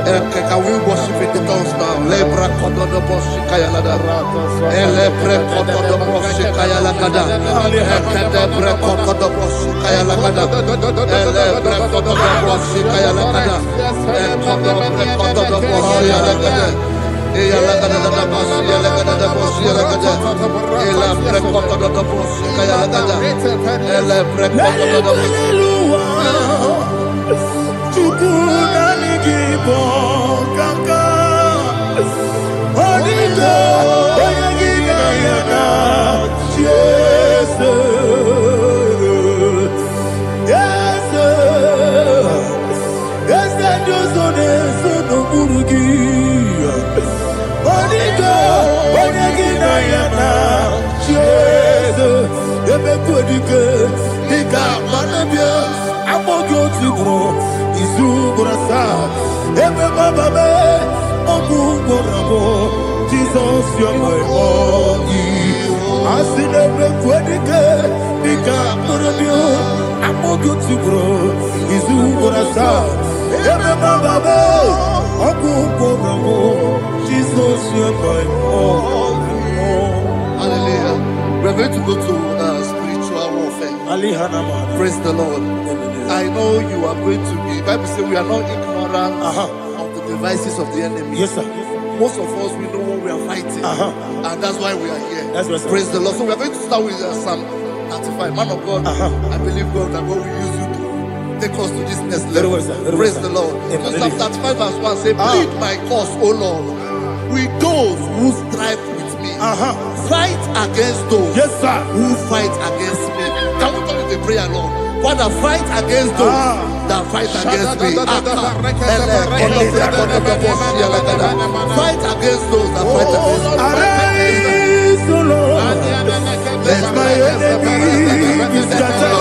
Can we worship in the tongues now? Lebra koto do bosi kaya lada. Elebre koto do bosi kaya lada. Elebre koto do bosi kaya lada. Elebre koto do bosi kaya lada. Elebre koto do bosi lada. Eya lada da bosi lada da bosi lada. Elebre koto do bosi kaya lada. Elebre koto do bosi. Jesus, you're my all. I see the Quedica, Nika, Murabio, I'm more good to grow. Is who what I saw. Jesus, you're my all. Hallelujah. We're going to go to spiritual warfare. Praise the Lord. I know you are going to be. Bible says we are not ignorant of the devices of the enemy. Yes, sir. Most of us, we know what we are fighting. And that's why we are here. That's right, sir. Praise the Lord. So we are going to start with Psalm 35. Man of God, I believe God that God will use you to take us to this next level. Very well, sir. Very Praise well, the sir. Lord. Amen. So Psalm 35 verse 1 say, plead my cause, O Lord, with those who strive with me. Fight against those Yes, sir. who fight against me. Can we turn with a prayer, Lord? Father, fight against those that fight against me. Fight against those that fight against me. Arise, O Lord. Let my enemies be scattered.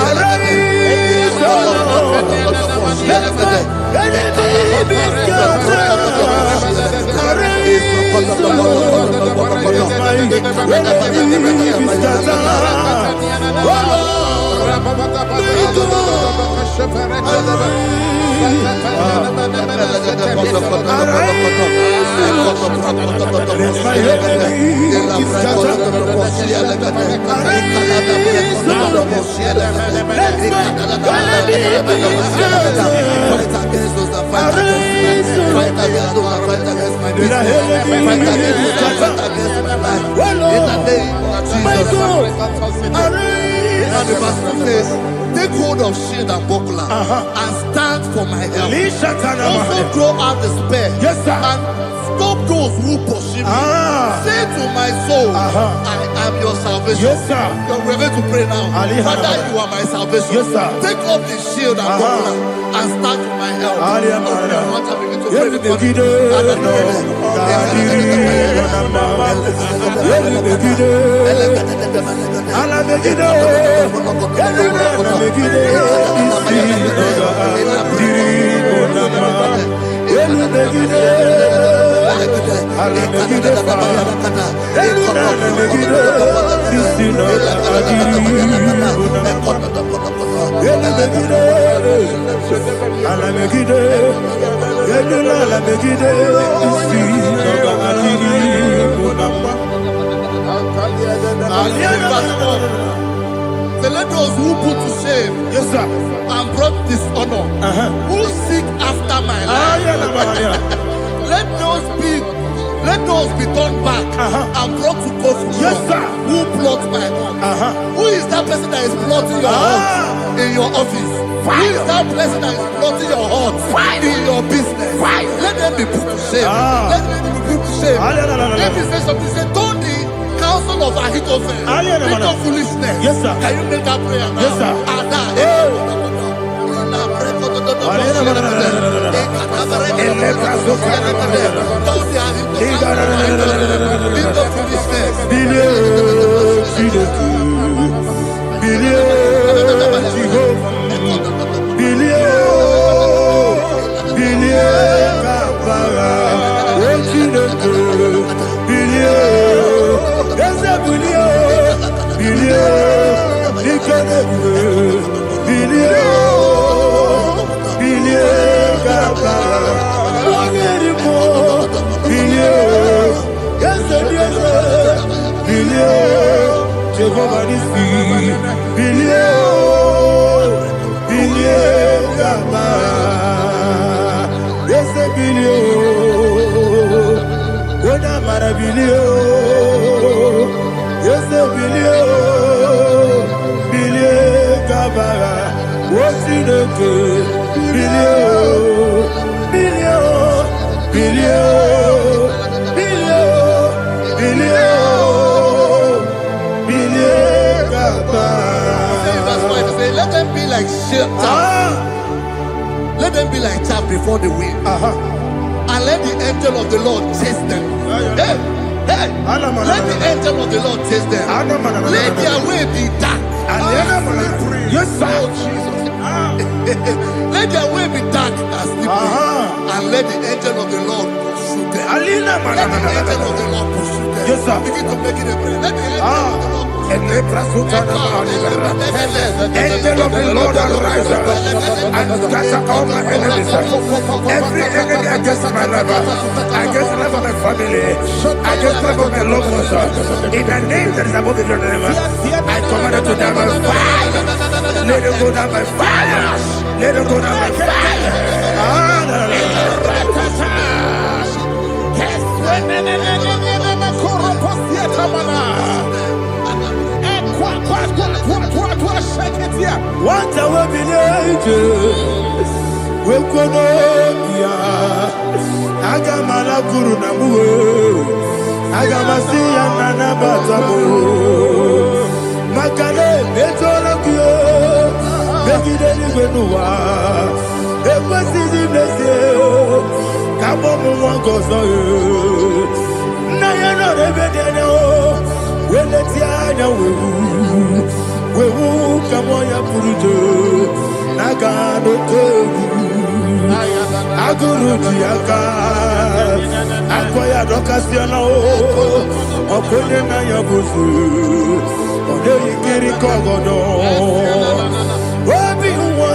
Arise, O Lord. Let my enemies be scattered. Arise, O Lord. Let my enemies be scattered. O Lord. And the verse 2 says, take hold of shield and buckler and stand for my help. Also throw out the spear. Yes, sir. And stop those who pursue me. Say to my soul, I am your salvation. Yes, sir. We're going to pray now. Father, you are my salvation. Yes, sir. Take up the shield and buckler and stand for my help. Open your heart and begin to pray before So let those who put to shame, Yes, sir. and brought dishonor, who seek after my life, let those be turned back and brought to confusion. Yes, sir. Who plot my hurt? Who is that person that is plotting your hurt in your office? Who is that person that is plotting your hurt in your business? Let them be put to shame. Let them be put to shame. Let me say something. Say, don't the counsel of Ahithophel think of foolishness. Yes, sir. Can you make that prayer now? Yes, sir. Let them be like chaff. Let them be like chaff before the wind. And let the angel of the Lord chase them. Hey, hey. Let the angel of the Lord chase them. Let their way be dark. Yes, sir. Oh, Jesus. Let their way be dark and slippery. And let the angel of the Lord pursue them. Let the angel of the Lord pursue them. Yes, sir. Begin to make it a prayer. Let the angel of the Lord pursue them. Angel of the Lord arise and scatter all my enemies. Every enemy against my life, against the life of my family, against the life of my loved ones. In the name that is above the name, I command it to die by fire. Let it go down by fire. Let it go down by fire. What I will be we kono ya agamala guru na mu agamasi ya nana batamu makale betola kyo begide ni gbenuwa ekwesi di blesse kabo mu won gozo na ya no rebede no weleti anya wewu kamo ya purujo naga no tegu aguru diaka akoya dokasiana o okonye na ya bosu ode ikiri kogodo obi uwe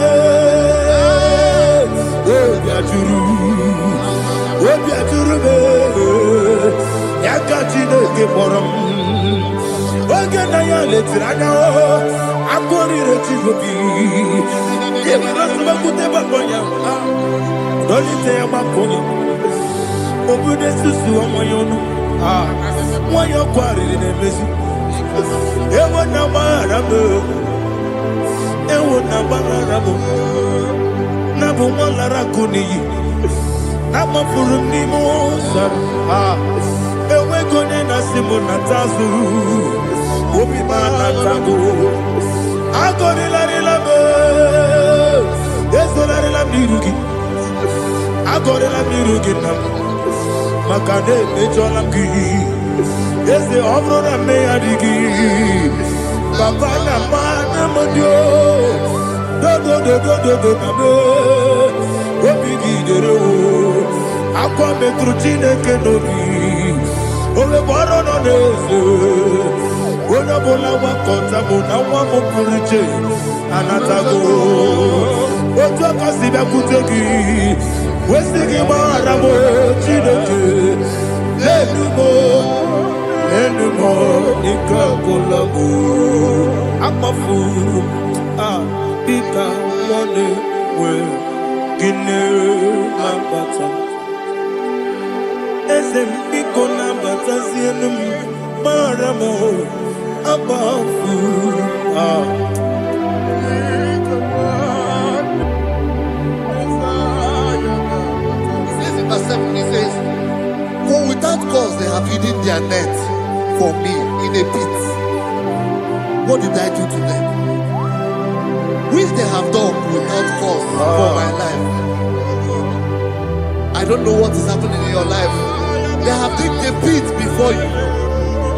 obi aturu be yakati no ke borom oge na ya letirana o akori retigobi yebara suba kuteba bonya dolite ya makonyi obude susu omoyono moyo kwari ne mesu ewo na marabo na bu molara kuniyi na mafuru ni mosa ewe kone na simu na tazu obi mana tago agori la be esolari la mirugi agora la mirugina makade mejola ki ese obro na me adigi papa na mana modio do na me obigi dero akwa metrutine kenobi ole boro no nese ona bola wa konta bona wa mo puriche anatago ojo kasiba kutegi wesigi maramo chineke lenumo nikakolamu amafu bika mone we gine ambata esembiko nambata sienum maramo amafu Verse 7, he says, for without cause they have hidden their net for me in a pit. What did I do to them? Which they have done without cause for my life. I don't know what is happening in your life. They have digged a pit before you,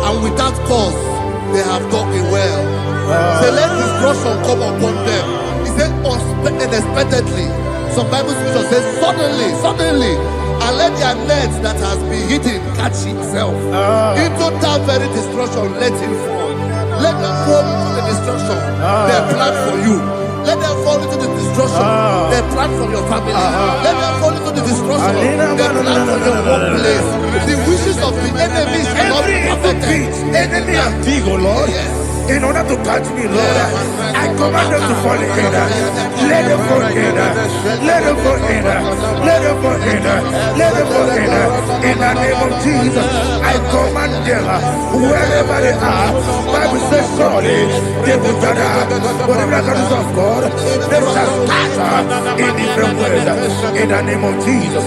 and without cause they have done it well. Say, let destruction come upon them. He said, unexpectedly. Some Bible scripture says, suddenly, and let their net that has been hidden catch itself. Into that very destruction, let it fall. Let them fall into the destruction they plan for you. Let them fall into the destruction they plan for your family. Let them fall into the destruction they plan for your workplace. The wishes of the enemy shall not be perfected. Enemy and dig, oh Lord. Yes. In order to catch me, Lord, I command them to fall in. Let them fall in. Let them fall in. Let them fall in. Let them fall in. In the name of Jesus, I command them wherever they are. Bible says surely they will gather. Whatever the goodness of God, they shall scatter in different ways. In the name of Jesus.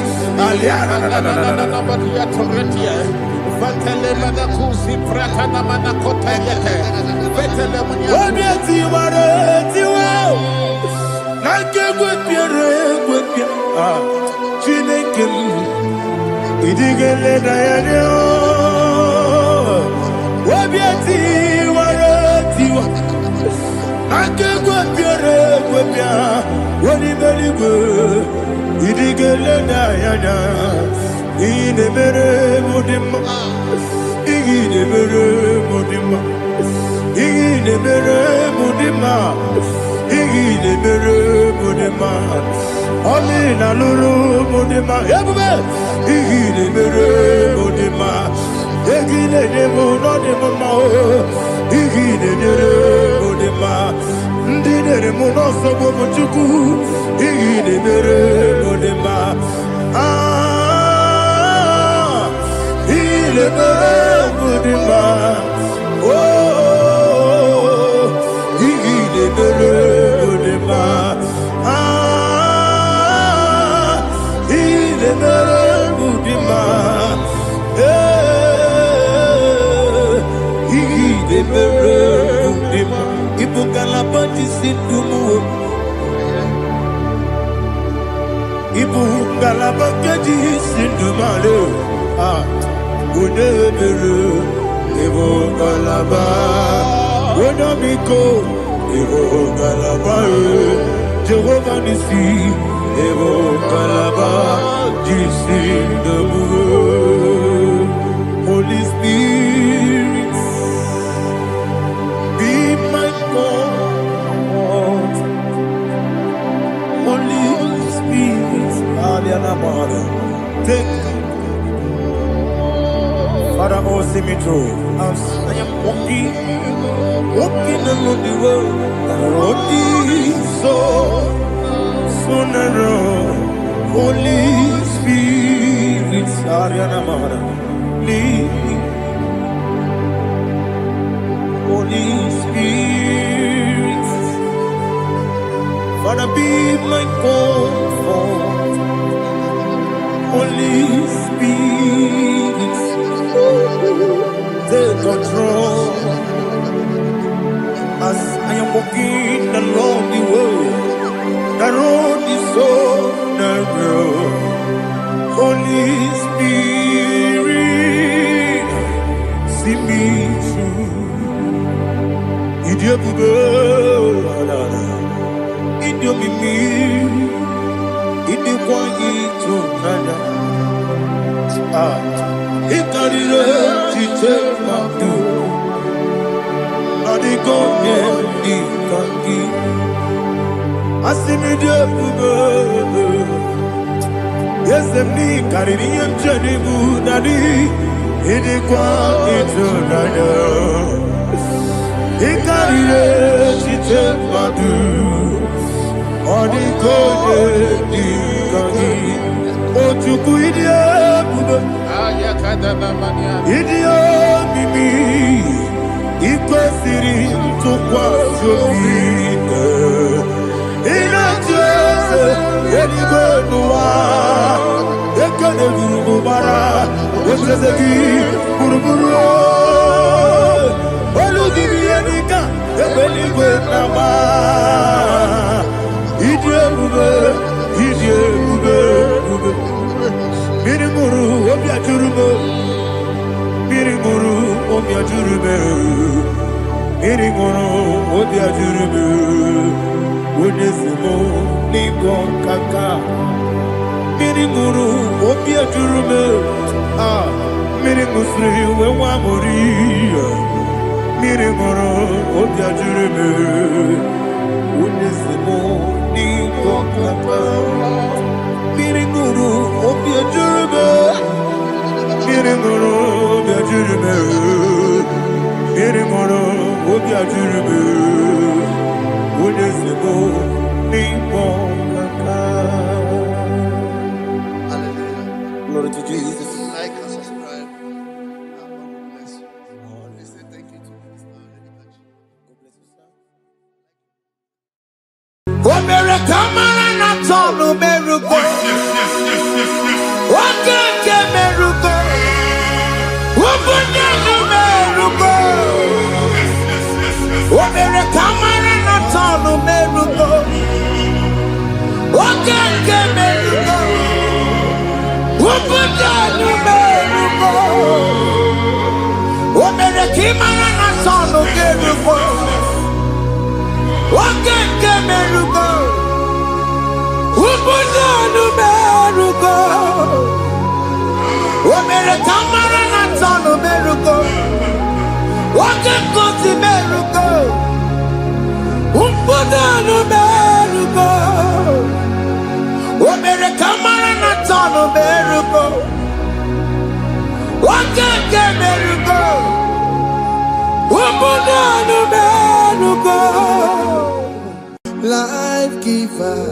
Igide mere mudima. Igide mere mudima. Oli na luru mudima. Ebube. Igide mere mudima. Igide demo no demo ma. Igide mere mudima. Ndine demo no sobo muchuku. Igide mere mudima. Igide mere mudima. Oh, igide mere mudima. Igide mere mudima. Igide mere mudima. Ibu galabati sindumu. Ibu galabati sindumale. Udebere. Ibu galaba. Udamiko. Ibu galaba. Jehovah Nisi. Ibu galaba. Jisindumu. Holy Spirit, be my God. Holy Spirit, take Father, oh, see me through. As I am walking along the road, the road is so narrow. Holy Spirit, lead me. Holy Spirit, Father, be my comfort. Holy Spirit, take control. As I am walking along the road is so narrow. Holy Spirit, see me through. Idiobube, Idiomimi, Idikwanyitu nana. Ikarire chite madu. Adikonye ikangi. Asimi diobube. Yes, me kariri mchani budadi. Idikwanyitu nana. Ikarire chite madu. Adikonye ikangi. Ochuku idiobube. Idio mimi ikwesiri tukwa jovine inatese eligwenua ekene gurubara etrezegi buruburu olugibi enika ebeligwenama idiebube Mirimuru obiajurume Mirimuru obiajurume Mirimuru obiajurume Unesimo nigo kaka Mirimuru obiajurume Mirimusri wewa mori Mirimuru obiajurume Unesimo nigo kaka Mirimuru obiajurume Mirimuru obiajurume Mirimuru obiajurume Unesimo nigo kaka. Hallelujah. Glory to Jesus. Like and subscribe. And God will bless you. Please say thank you to Minister Lady Kachi. God bless you, sir. Omere kamara na tonu meruko. Okeke meruko. Ubunye no meruko. Omere kamara na tonu meruko. Okeke meruko. Ubunye no meruko. Omere kamara na tonu meruko. Okeke meruko. Ubunye no meruko. Omere kamara na tonu meruko. Walking goes the miracle. Put on a miracle. Oh, miracle, man, not on a miracle. Walking get miracle. Put on a miracle. Life giver,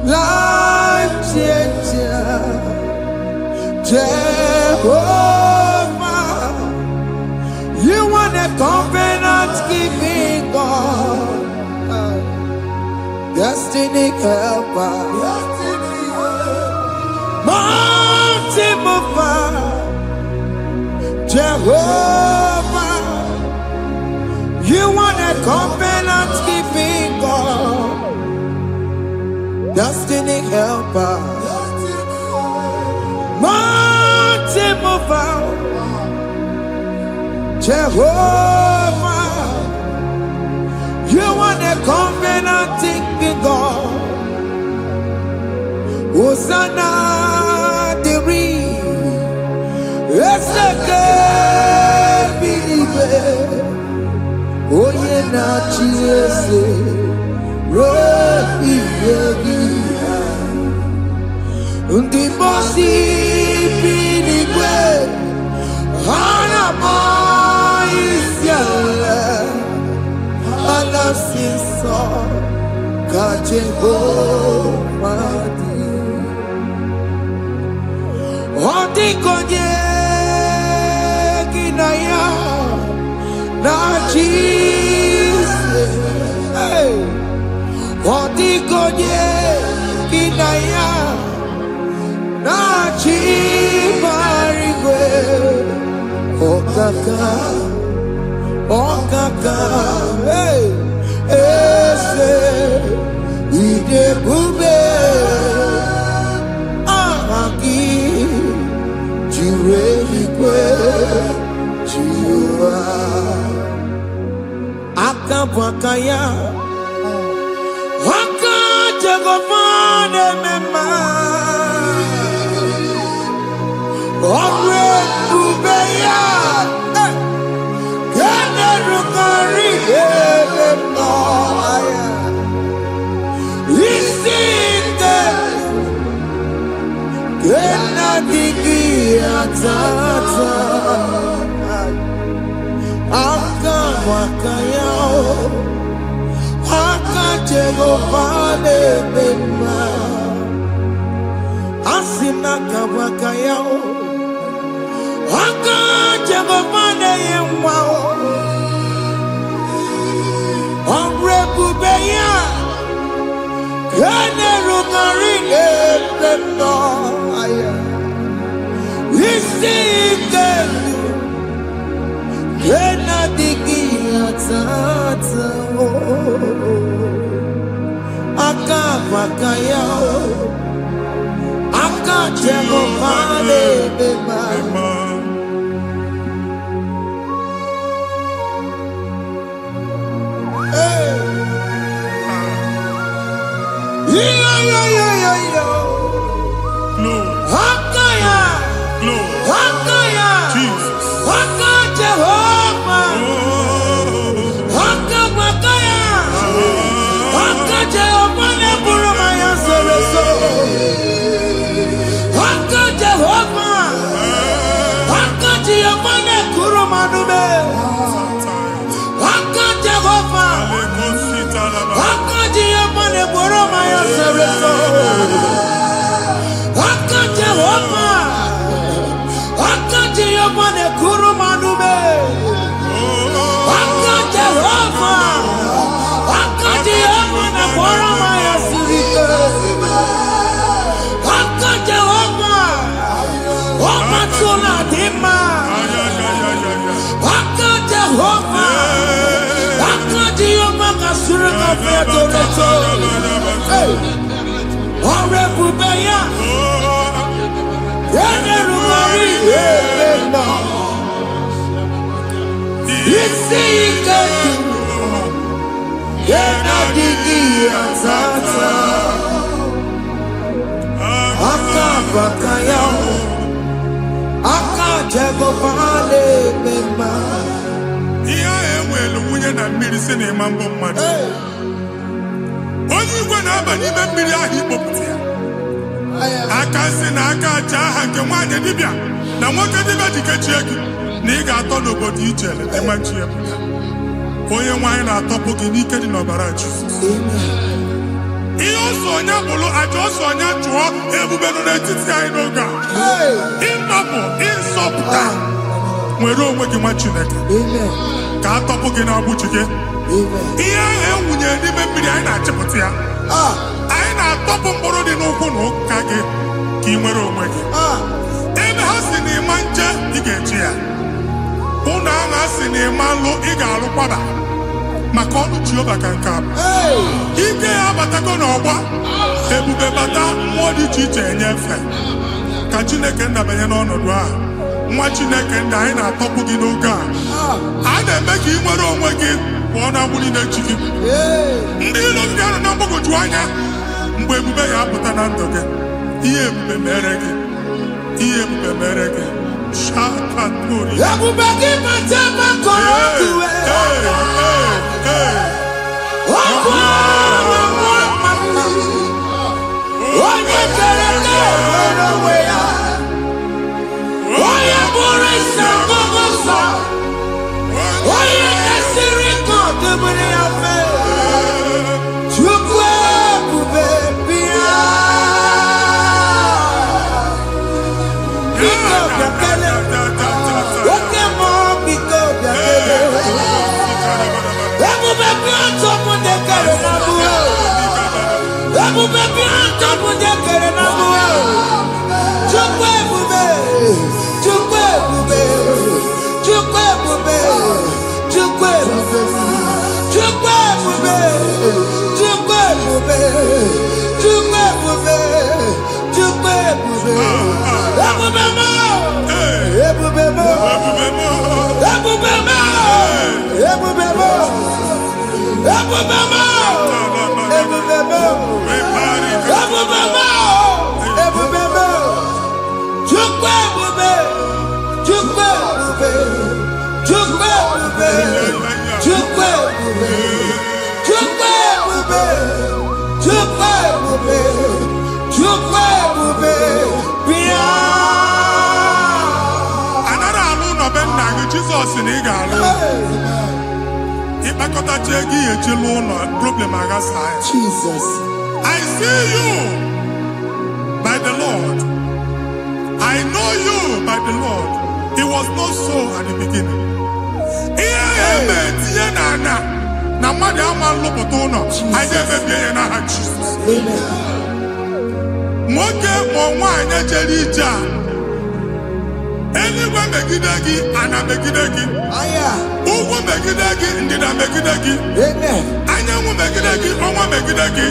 life changer, Jehovah. You want a covenant keeping God, destiny helper, mountain mover, Jehovah. You want a covenant keeping God, destiny helper, mountain mover, Jehovah. You want a covenant keeping God. Hosanna diri, eseke believe. Oye na chiese, rohi yegi. Undi bosi binigwe, hana moisyale, hana siso kajehovah di. Odi konye kinaya na Jesus. Hey, odi konye kinaya na chibarigwe. Okaka, okaka, hey, ese ide bube, ahaki, jireligwe, jiwa, akabwakaya, akajegofane mema. Always Ubeya, Kanerukari, Isinde, Kenadiki Atata, Akawakayao, Akajegovane Bema, Asinakawakayao. Aka Jehovah yemwao, Onrebubeya, Kanerukari ebeno aya, Isike, Kenadiki atata, Aka bakayao, Aka Jehovah ebema. Aka Jehovah isi na ịma mbụ mmadụ. Onye igwe na-aba n'ime mmiri ahụ ikpopụta ya. Aka si na aka aja aha nke nwaanyị dibịa na nwoke dibịa ji kechie gị na ị ga-atọ n'obodo ije eleta machi ya pụta. Onye nwaanyị na-atọpụ gị n'ike dị n'ọbara Jizọs. Ihe ọsọ onye bụrụ aja ọsọ onye chụọ ebube nọ n'etiti anyị n'oge a. Ịnọpụ ịzọpụta nwere onwe gị nwa Chineke ka a tọpụ gị n'agbụchi gị. Ihe ahụ ewunye n'ime mmiri anyị na-achịpụta ya. Anyị na-atọpụ mkpụrụ dị n'ụkwụ na ụka gị ka ị nwere onwe gị. Ebe ha si na ịma nje ị ga-eji ya. Ụnụ ahụ ha si na ịma nlụ ị ga-alụkwaba maka ọnụ Jehova ka nke a bụ. Ike ya abatago n'ọgba ebube bata mmụọ dị iche iche enyefe ka Chineke ndabanye n'ọnọdụ a. Nwa Chineke ndị anyị na-atọpụ gị n'oge a. A na-eme ka ị nwere onwe gị pụọ na agbụrụ na-echi gị. Ndị ilo gị anọ na mgbagwoju anya mgbe ebube ya apụta na ndụ gị. Ihe ebube mere gị. Ihe ebube mere gị. Shakatori. Ebube gị mata maka ọdụwe. Onye kere nwere onwe ya. Onye bụrụ isi ọgụgụ nsọ. Onye kesịrị ka ọdụbụrụ ya fe. Chukwu ebube bịa. Biko bịakele. Oke mmụọ biko bịakele. Ebube bịa ntọpụ ndị kere na mbuo. Ebube bịa ntọpụ ndị kere na mbuo. Chukwu ebube. Chukwu ebube. Chukwu ebube. Chukwu ebube. Chukwu ebube. Chukwu ebube. Chukwu ebube. Chukwu ebube. Ebube mo. Ebube mo. Ebube mo. Ebube mo. Ebube mo. Ebube mo. Ebube mo. Ebube mo. Chukwu ebube. Chukwu ebube. Chukwu ebube. Chukwu ebube. Chukwu ebube. Chukwu ebube. Chukwu ebube. Bịa. Anara alụ nọ be nna gị Jizọs na ị ga-alụ. Ịkpakọtacha ego ihe eji lụọ ụlọ problem aghasa ya. Jesus. I see you by the Lord. I know you by the Lord. It was not so at the beginning. Ihe eme tinye na mmadụ ama nlụpụta ụlọ. Anyị ga-emebie ya n'aha Jizọs. Nwoke ma nwaanyị jere ije a. Eluigwe megide gị, ana megide gị. Ugwu megide gị, ndịda megide gị. Anyanwụ megide gị, ọnwa megide gị.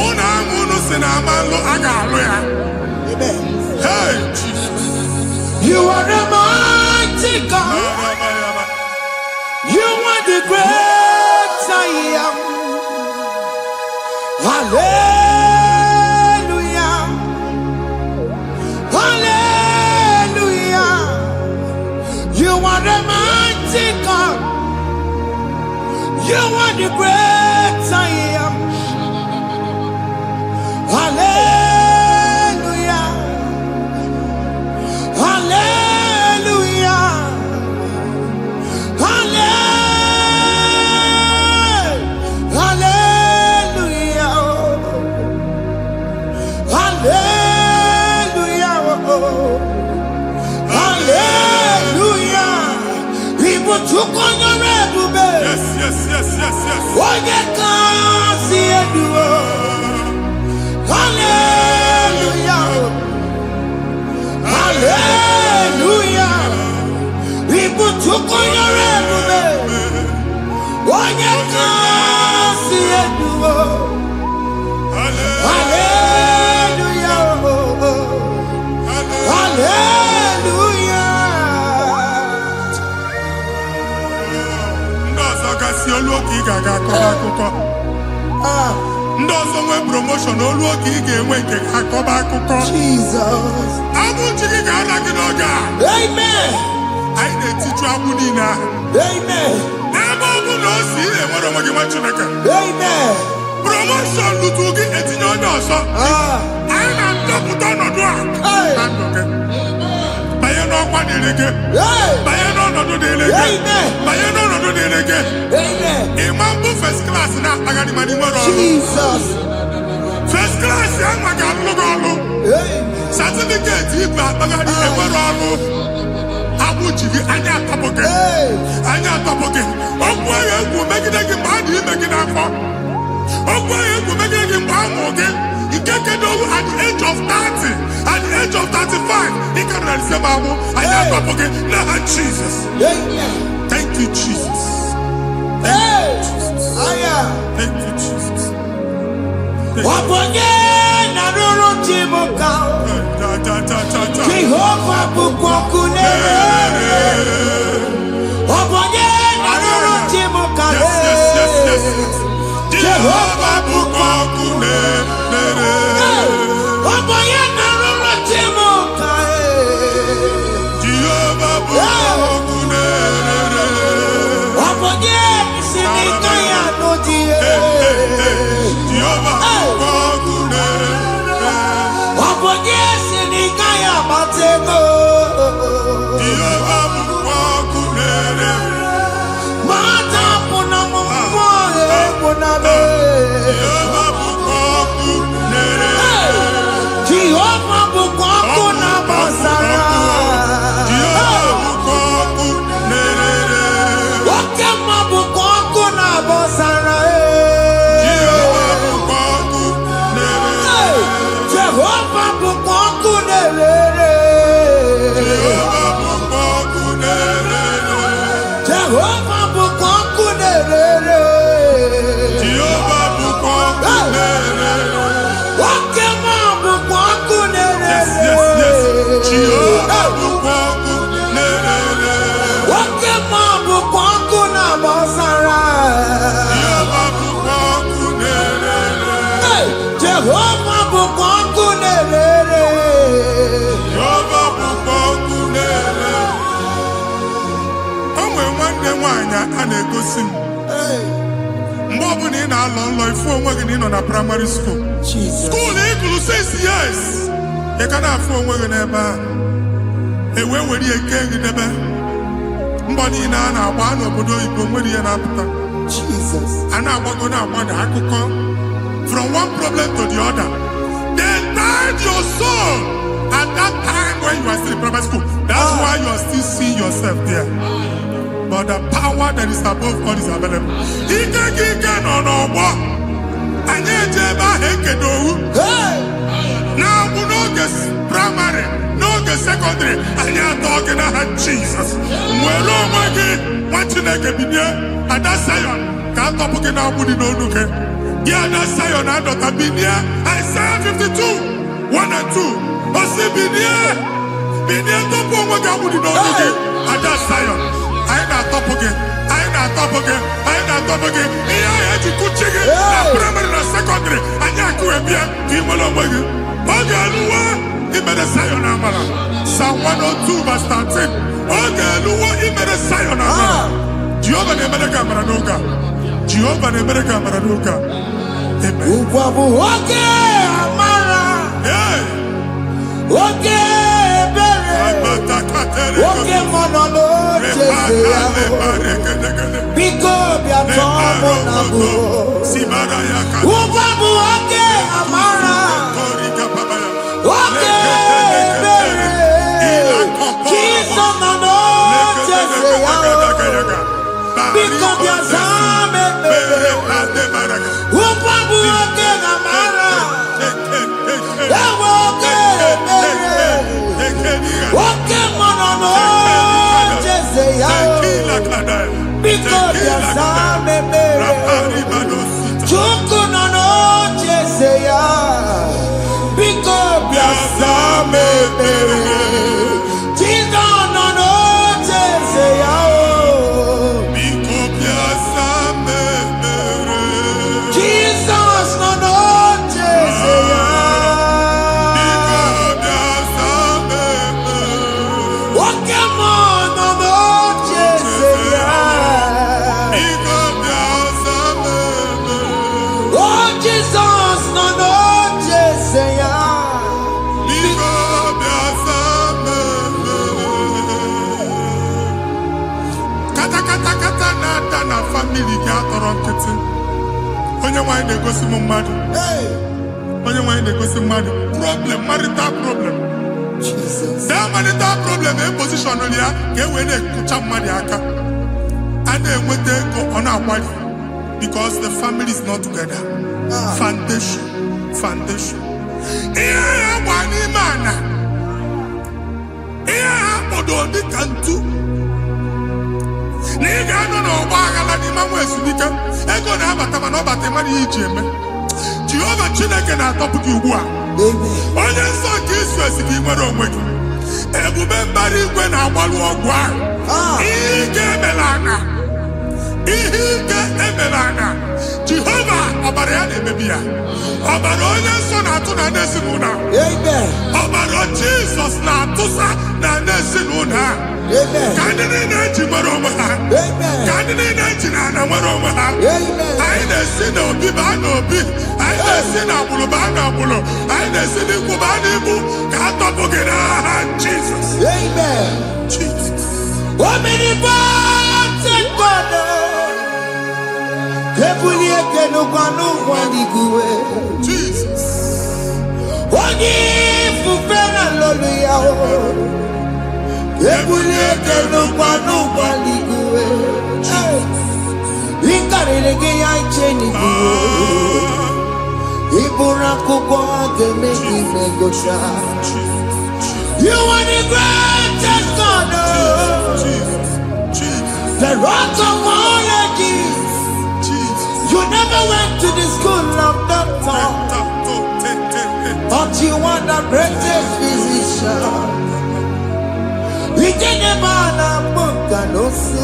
Ụnụ ahụ unu si na ama nlụ a ga-alụ ya. Hey, Jesus. You are the mighty God. You are the great I am. Hallelujah. Hallelujah. You are the mighty God. You are the great I am. Hallelujah. Hallelujah. Hallelujah. Hallelujah. Hallelujah. People took on your red. Yes. Onye kasi eduo. Hallelujah. Hallelujah. People took on your ebube. Onye kasi eduo. Hallelujah. Hallelujah. Ndị ọzọ gasị olu oge ị ga-aga akọba akụkọ. Ndị ọzọ nwee promoshọn olu oge ị ga-enwe nke akọba akụkọ. Jesus. Abụchi gị ga-ala gị n'oge a. Amen. Anyị na-etiju agbụ niile ahụ. Amen. Amen. Promotion lutugi etinye onye ọzọ. Anyị na-atọpụta ọnọdụ a. Banye n'ọkwa dịrị gị. Banye n'ọnọdụ dịrị gị. Banye n'ọnọdụ dịrị gị. Ịma mbụ first class na-akpagharị ma n'ime ọrụ. Jesus. First class ya nwa ga-alụ gị ọrụ. Certificate ikpe akpagharị enwere ọrụ. Agbụ jiri anya atọpụ gị. Anya atọpụ gị. Okwu ahụ egwu megide gị mgbe a dị ime gị n'afọ. Okwu ahụ egwu megide gị mgbe a mụrụ gị. Nke kedu at the age of 30, at the age of 35, ị ka nọ n'ise ma amụ. Anya atọpụ gị n'aha Jesus. Thank you, Jesus. Thank you, Jesus. Thank you, Jesus. Wabonye na ruru chimuka. Jehovah bukokune. Wabonye na ruru chimuka. Jehovah bukokune. Wabonye na ruru chimuka. Jehovah bukokune. Wabonye sinika ya nodie. Jehovah bukokune. Wabonye sinika ya batego. Jehovah bukokune. Mata puna mumwa puna be. Jehovah bukokune. Jehovah bukokuna basara. Jehovah bukokune. Wakema bukokuna basara. Jehovah bukokune. Jehovah bukokune. Jehovah bukokune. Jehovah bukokune. Jehovah bukokune. Wakema bukokune. Yes, yes, yes. Jehovah bukokune. Wakema bukokuna basara. Jehovah bukokune. Jehovah bukokune. Jehovah bukokune. O nwere nwanne nwaanyị a na-egosi m mgbe ọbụla ị na-alọ nlọ ifu onwe gị na ị nọ na praịmarị skuul Jesus. skuul ị gụrụ 6 years ị ka na-afụ onwe gị n'ebe a ewe were ihe kee gị debe mbọ niile a na-agba n'obodo oyibo nwere ihe na-apụta Jesus. a na-agbago na-agbada akụkọ from one problem to the other. They tied your soul at that time when you are still in primary school. That's why you are still seeing yourself there. But the power that is above all is available. Ike no n'ọgbọ. Anyị eje ebe ahụ ekedo owu. Na-abụ n'oge praịmarị, n'oge sekọndịrị, anyị atọ gị n'aha Jizọs. Nwere onwe gị, nwa Chineke binie, Ada Sayọn ka atọpụ gị na-agbụ dị n'onu gị. Gị Ada Sayọn adọta binie, Isaiah 52, 1 and 2. Osi binie, binie tọpụ onwe gị agbụ dị n'onu gị. Ada Sayọn, anyị na-atọpụ gị, anyị na-atọpụ gị, anyị na-atọpụ gị. Ihe ahụ eji kuchi gị na praịmarị na sekọndịrị, anyị akụwe bịa ka ị nwere onwe gị. Oge eluwa imere Sayọn amara. Psalm 102 verse 13. Oge eluwa imere Sayọn amara. Jehova na-emere gị amara n'oge a. Jehova na-emere gị amara n'oge a. Amen. Ugwa bụ oge amara. Oge ebere. Oge mọnọ n'oche eze ya. Biko bịa tọọ mụ na bụ. Ugwa bụ oge amara. Oge ebere. Jizọs nọ n'oche eze ya. Biko bịa zaa m ekpere. Ugwa bụ oge amara. Ewe oge ebere. Oge mọnọ n'oche eze ya. Biko bịa zaa m ekpere. Chukwu nọ n'oche eze ya. Biko bịa zaa m ekpere. Jizọs nọ n'oche eze ya. Jesus nọ n'oche eze ya. Oke mmụọ nọ n'oche eze ya. nọrọ nkịtị. Onye nwanyị na-egosi m mmadụ. Onye nwanyị na-egosi mmadụ. Problem, marital problem. That marital problem in position on ya ka e wee na-ekucha mmadụ aka. A na-enweta ego ọ na-akwali because the family is not together. Foundation. Ihe ya gba n'ime ana. Ihe ha kpọdo dị ka ntu. Na ị ga-anọ n'ọgba aghara n'ime nwa ezumike. Ego na-abata mana ọ bata mmadụ ihe iji eme. Jehova Chineke na-atọpụ gị ugbu a. Onye nsọ nke Izrel gị nwere onwe gị. Ebube mbara igwe na-agbalụ ọgwụ ahụ. Ihe ike emela anya. Jehova ọbara ya na-emebi ya. Ọbara onye nsọ na-atụ na n'ezinụlọ. Ọbara Jizọs na-atụsa na n'ezinụlọ ha. Ka ndị niile eji nwere onwe ha. Ka ndị niile eji na ana nwere onwe ha. Anyị na-esi n'obi baa n'obi. Anyị na-esi n'agbụrụ baa n'agbụrụ. Anyị na-esi n'ikwu baa n'ikwu. Ka a tọpụ gị n'aha Jizọs. Omnipotent God, Kebulie Kenugwanu Waniguwe, Jesus. Onye Fufena Loluya, Kebulie Kenugwanu Waniguwe, Inkarelege ya Chenigu, Ibura Kukwa Gemeki Megosha. You are the greatest God, the rock of all ages. You never went to the school of doctor, but you are the greatest physician. We didn't man a book and also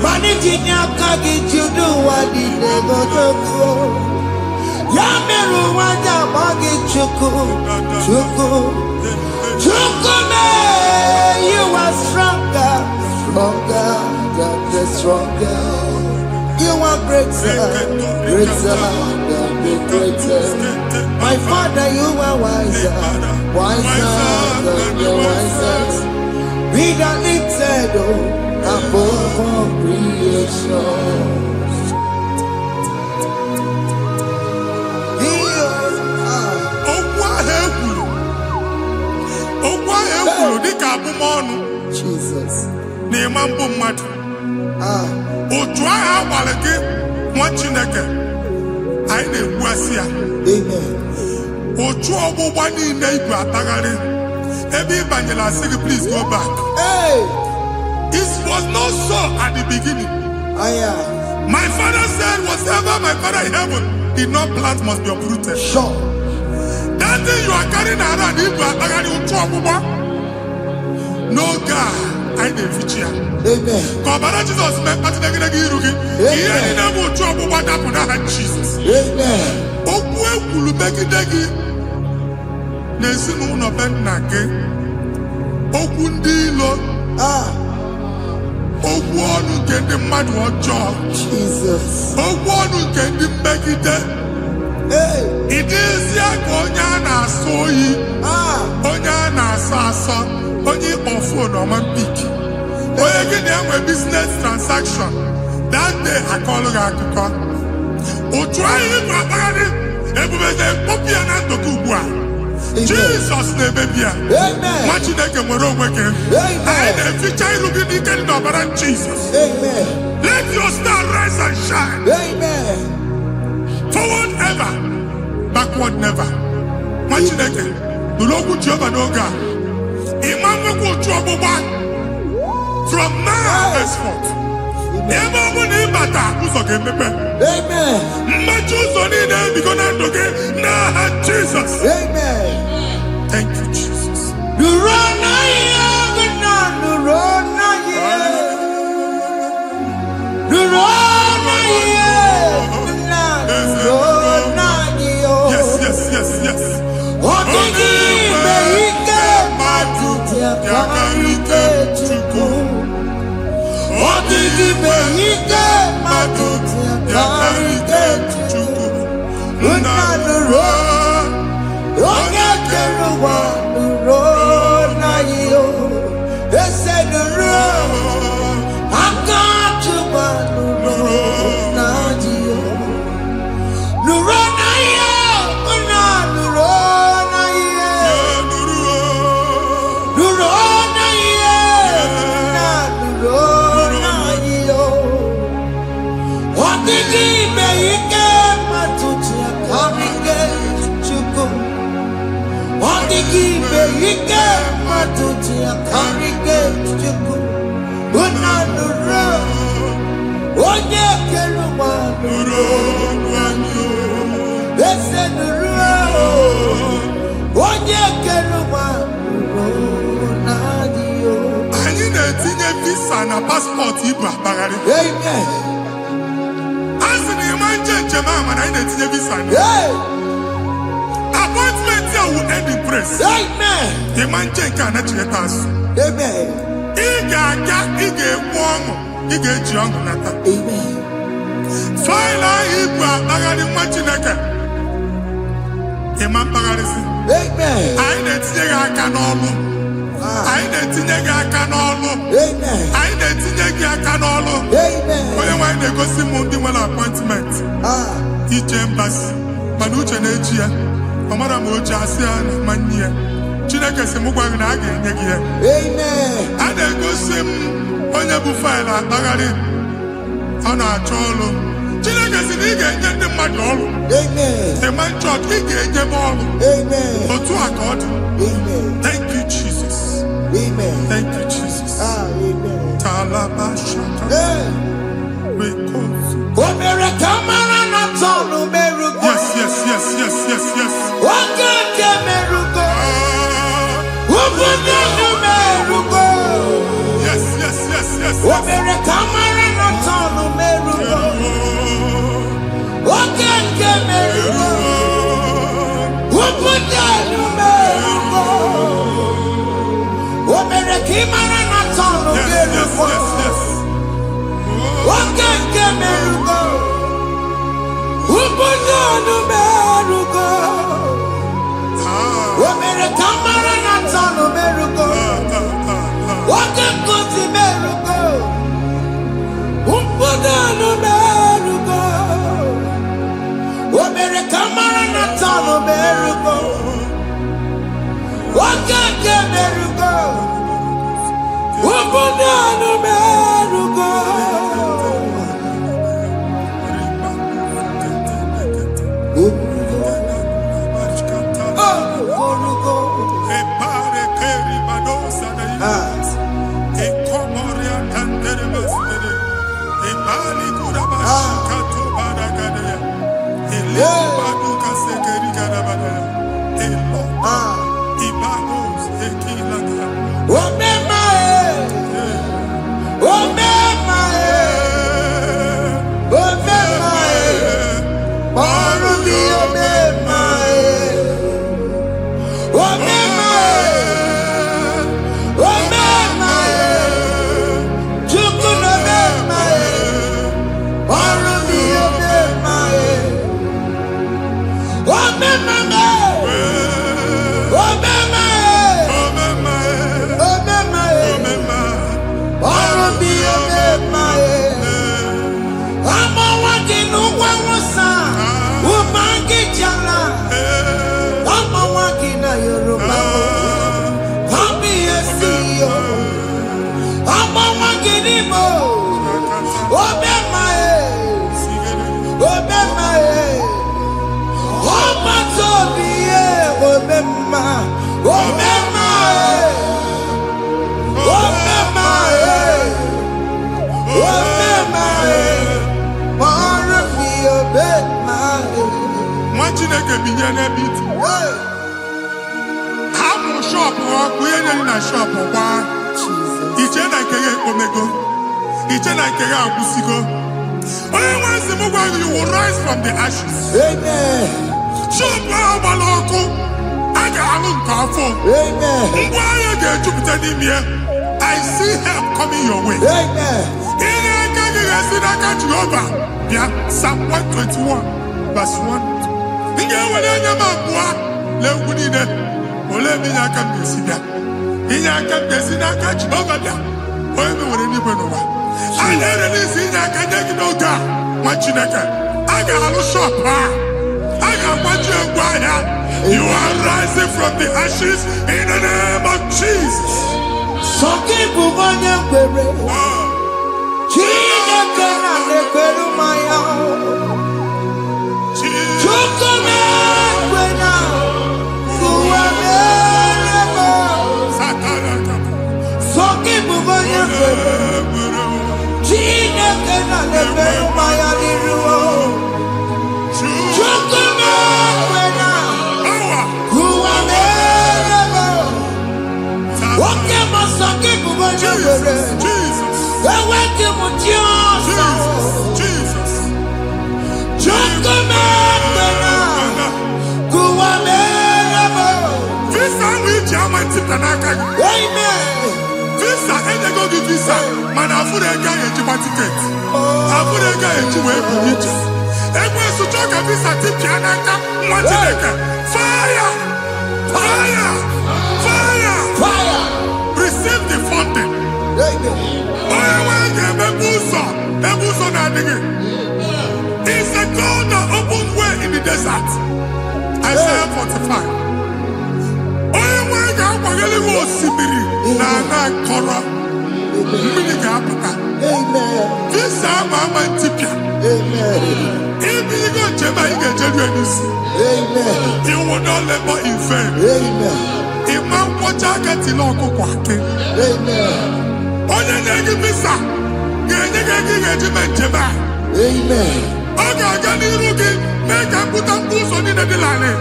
managing your carriage. You do what you never do. Yameru wanja magi chuku. Chukume, you are stronger than the stronger. You are greater than the greatest. My Father, you are wiser than the wisest. Be the lifted above all creation. Jesus. N'ịmambụ mmadụ. Otu agha agbara gị nwa Chineke. Anyị na-egbu asị ya. Otu ọgbụgba niile igwe atagharị. Ebe ị banyere asị gị, please go back. It was not so at the beginning. My father said, whatever my father in heaven did not plant must be uprooted. Sure. That thing you are carrying around igwe atagharị otu ọgbụgba. No God, I didn't feature. Amen. Kọbara Jesus mee kpatị negidegi iru gị. Ihe niile bụ otu ọgbụgba dapụ n'aha Jesus. Amen. Okwu ekwuru megide gị n'ezinụlọ be nna gị. Okwu ndị ilo. Okwu ọnụ nke ndị mmadụ ọjọọ. Jesus. Okwu ọnụ nke ndị mmegide. Ị dịzie ka onye a na-asọ oyi. Onye a na-asọ asọ. Onye ịkpọ phone ọma mpiki. Onye gị na-enwe business transaction. That day akọlụ gị akụkọ. Otu anyị ịkọ akpagharị ebube na-ekpọpụ ya na ndụ gị ugbu a. Jizọs na-emebi ya. Nwa Chineke nwere onwe gị. Anyị na-eficha iru gị n'ike dị n'ọbara Jizọs. Let your star rise and shine. Forward ever, backward never. Nwa Chineke nụrụ okwu Jehova n'oge a. Imam otu ọgbụgba from now henceforth. Ebe ọ bụ na ịbata ụzọ ga-emepe. Mmechi ụzọ niile ebigo na ndụ gị n'aha Jizọs. Thank you, Jesus. Yes. Yakarike Chukwu, Odigi Beike Maduti Yakarike Chukwu, Unanuro, Onye Keruwa Nuro na yo, Ese Nuro, Akachuba Nuro. Ike matuti akarike chuku. Unanuro. Onye keluma nuro. Ese nuro. Onye keluma nuro. Nadio. Anyị na-etinye visa na passport ibu akpagharị. Amen. Asị na ịma njem ama na anyị na-etinye visa na. Appointment ya will end in praise. Amen. Ịma njem nke a na-echeta azụ. Amen. Ị ga-aga, ị ga-ekwu ọṅụ, ị ga-eji ọṅụ nata. Amen. Faịlụ ahụ ibu akpagharị nwa Chineke. Ịma mkpagharịsị. Amen. Anyị na-etinye gị aka n'ọlụ. Anyị na-etinye gị aka n'ọlụ. Amen. Anyị na-etinye gị aka n'ọlụ. Amen. Onye nwaanyị na-egosi m ndị nwere appointment ije mbasi mana uche na-eji ya ọ mara ma o ji asị ya na manye ya. Chineke sị m gwa gị na a ga-enye gị ya. Amen. A na-egosi m onye bụ faịlụ akpagharị ọ na-achọ ọrụ. Chineke sị na ị ga-enye ndị mmadụ ọrụ. Amen. Ịma chọọchị ị ga-enye m ọrụ. Amen. Otu a ka ọ dị. Amen. Thank you Jesus. Amen. Thank you Jesus. Amen. Talabashaka. Rekosu. Omere kamara na tonu merugo. Yes, yes, yes, yes, yes, yes. Okeke merugo. Ubudu merugo. Yes, yes, yes, yes. Omere kamara na tonu merugo. Okeke merugo. Ubudu merugo. Omere kamara na tonu merugo. Okeke merugo. Ubudu merugo. Omere kamara na tonu merugo. Okeke merugo. Ubudu merugo. Omere kamara na tonu merugo. Okeke merugo. Ubudu merugo. Chineke binye n'ebe itu. Hapụ shop ọkụ ihe nyere na shop gba. Iche na nke ya ekpomego. Iche na nke ya agwụsigo. Onye nwe nsị m gwa you will rise from the ashes. Amen. Shop ahụ gbara ọkụ. A ga-alụ nke afọ. Amen. Ngwa ahịa ga-ejupụta n'ime ya. I see help coming your way. Amen. Ihe aka gị ga-esi n'aka Jehova. Bịa Psalm 121 verse 1. Ị ga-ewere anya m abụọ n'egwu niile. Olee ebe inye aka m ga-esi bịa? Inye aka m ga-esi n'aka Jehova bịa. Onye mewere n'igwe n'ụwa. A na-ere n'isi inye aka nye gị n'oge a nwa Chineke. A ga-alụ shop ha. A ga-agbaji egwu ahịa. You are rising from the ashes in the name of Jesus. Sọkị bụ onye kwere. Chineke na-ekwere mmanya. Chukwu na-ekwe na ụwa mere Chiamanti Tanaka. Amen. Visa, and they go to visa. Man, I put a guy in Chiba ticket. I put a guy in Chiba ticket. And when you talk a visa, Tipianaka, Matileka. Fire! Fire! Fire! Fire. Receive the funding. Amen. It's a God that opens way in the desert. Isaiah 45. Amen. This is Mama Tipia. Amen. If you go to Jema, you can tell you anything. Amen. You will not labor in vain. Amen. Imam Pochaka Tiloko Kwake. Amen. Onye nyegi visa. Nyegi Jema. Amen. Oga gani rugi. Make a put a boost on the line.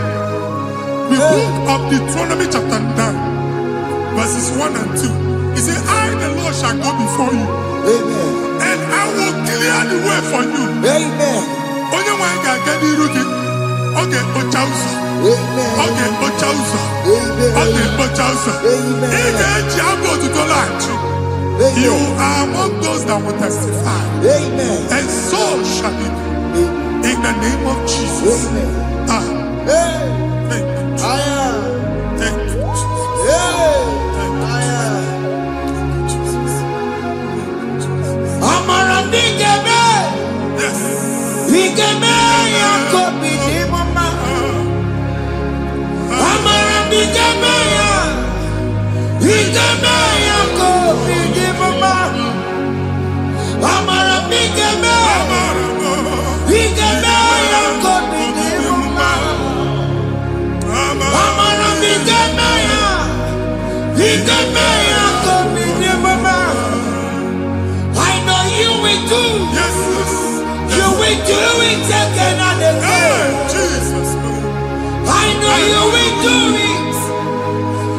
The book of Deuteronomy chapter 9, verses 1 and 2. He said, I, the Lord, shall go before you. Amen. And I will clear the way for you. Amen. Onye wanga gani rugi. Okay, Ochausa. Amen. Okay, Ochausa. Amen. Okay, Ochausa. Amen. You are among those that will testify. Amen. And so shall it be. In the name of Jesus. Amen. Thank you, Jesus. Thank you, Jesus. Thank you, Jesus. I know you will do. Yes, You will do it again and again. Jesus. I know you will do it.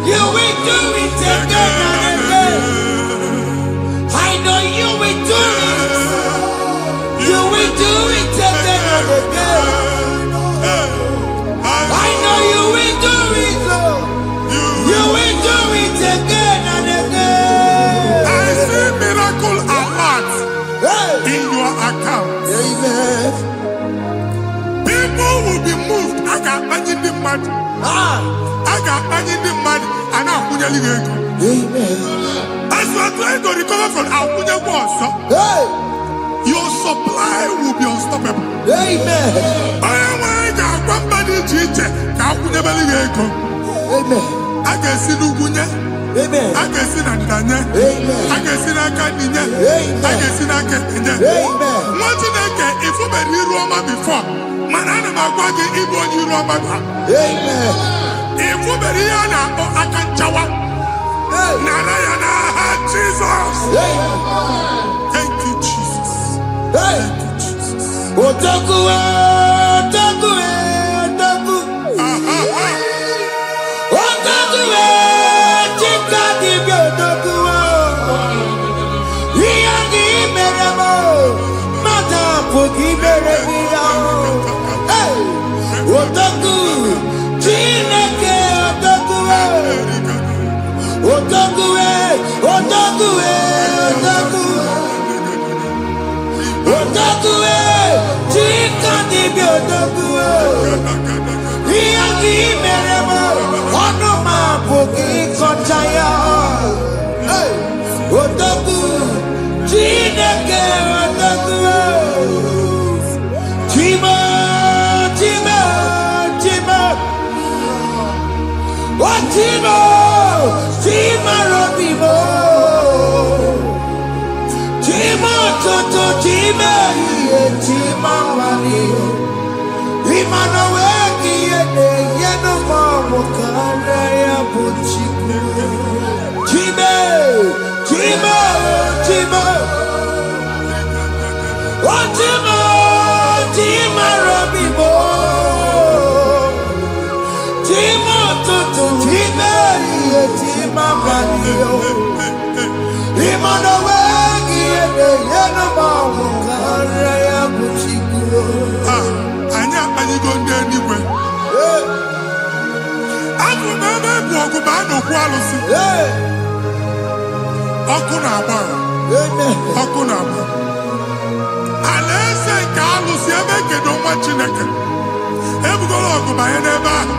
You will do it again and again. I know you will do it. You will do it again and again. I know you will do it, Lord. You will do it again and again. I see miracle alert Hey. in your account. Amen. People will be moved. I got imagine the mad. I got imagine the mad. And I'm going to Amen. as you are trying to recover from Abuja Boss, Hey. your supply will be unstoppable. Amen. I got one body teacher. Amen. I can see Lugunya. Amen. I can see Nandanya. Amen. I can see Nakaninya. Amen. I can see Nakaninya. Amen. What did I get if you were in Roma before? Manana Magwagi, Ibo, you Roma. Amen. If you were here now, I can chawa. Hey. Narayana, Jesus. Hey. Thank you, Jesus. Hey. Thank you, Jesus. Otaku, otaku, otaku. Otaku, chika dibi otaku. Iyagi meremo, mata poki meremira. Hey. Otaku, chineke otaku. Otaku, otaku, otaku. Otaku, chika dibi otaku. Iyagi meremo, onoma poki kochaya. Hey, otaku, chineke otaku. Chima, chima, chima. Oh, chima, chima robimo. Chima toto, chima iye, chima wali. Imano weki yene, yeno mamu kanda ya buchiku. Chime, chima, chima. Oh, chima, chima robimo. Chima toto, chima iye, chima wali. Imano weki yene, yeno mamu kanda ya buchiku. Anya, are you going there anywhere? Hey. I remember ọgụ baa n'okwu alụsị. Ọkụ na-agba. Ọkụ na-agba. Alaeze nke alụsị ebe kedu nwa Chineke. Ebugoro ọgụ banye n'ebe ahụ.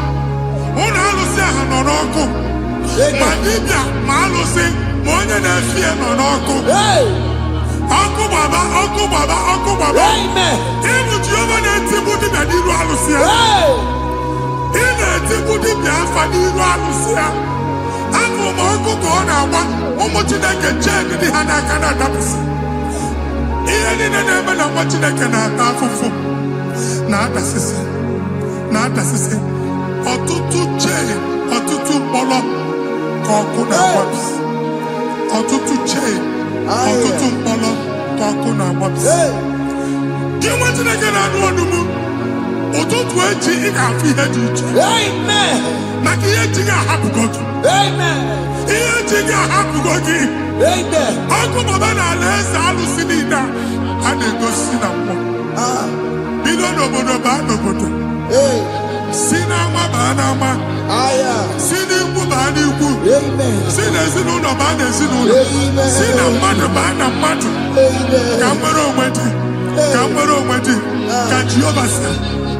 Ụlọ alụsị ahụ nọ n'ọkụ. Ma dibịa ma alụsị ma onye na-efi ya nọ n'ọkụ. Ọkụ gbaba, ọkụ gbaba, ọkụ gbaba. Ịbụ Jehova na-etigbu dibịa n'iru alụsị ya. Ị na-etigbu dibịa afa n'iru alụsị ya. Afọ ma ọkụ ka ọ na-agba ụmụ Chineke chen dị ha n'aka na-adapụsị. Ihe niile na-eme na nwa Chineke na-ata afụfụ na-adasịsị ọtụtụ chen, ọtụtụ mkpọrọ ka ọkụ na-agbapụsị. Ọtụtụ chen, ọtụtụ mkpọrọ ka ọkụ na-agbapụsị. Gị nwa Chineke na-anụ ọdụm, ụtụtụ echi ị ga-afụ ihe dị iche. Maka ihe eji ga-ahapụgo gị. Ihe eji ga-ahapụgo gị. Ọkụ baba na alaeze alụsị niile a na-egosi na mmụọ. Bido n'obodo baa n'obodo. Si n'ama baa n'ama. Si n'ikwu baa n'ikwu. Si n'ezinụlọ baa n'ezinụlọ. Si na mmadụ baa na mmadụ. Ka nwere onwe dị. Ka nwere onwe dị. Ka Jehova sị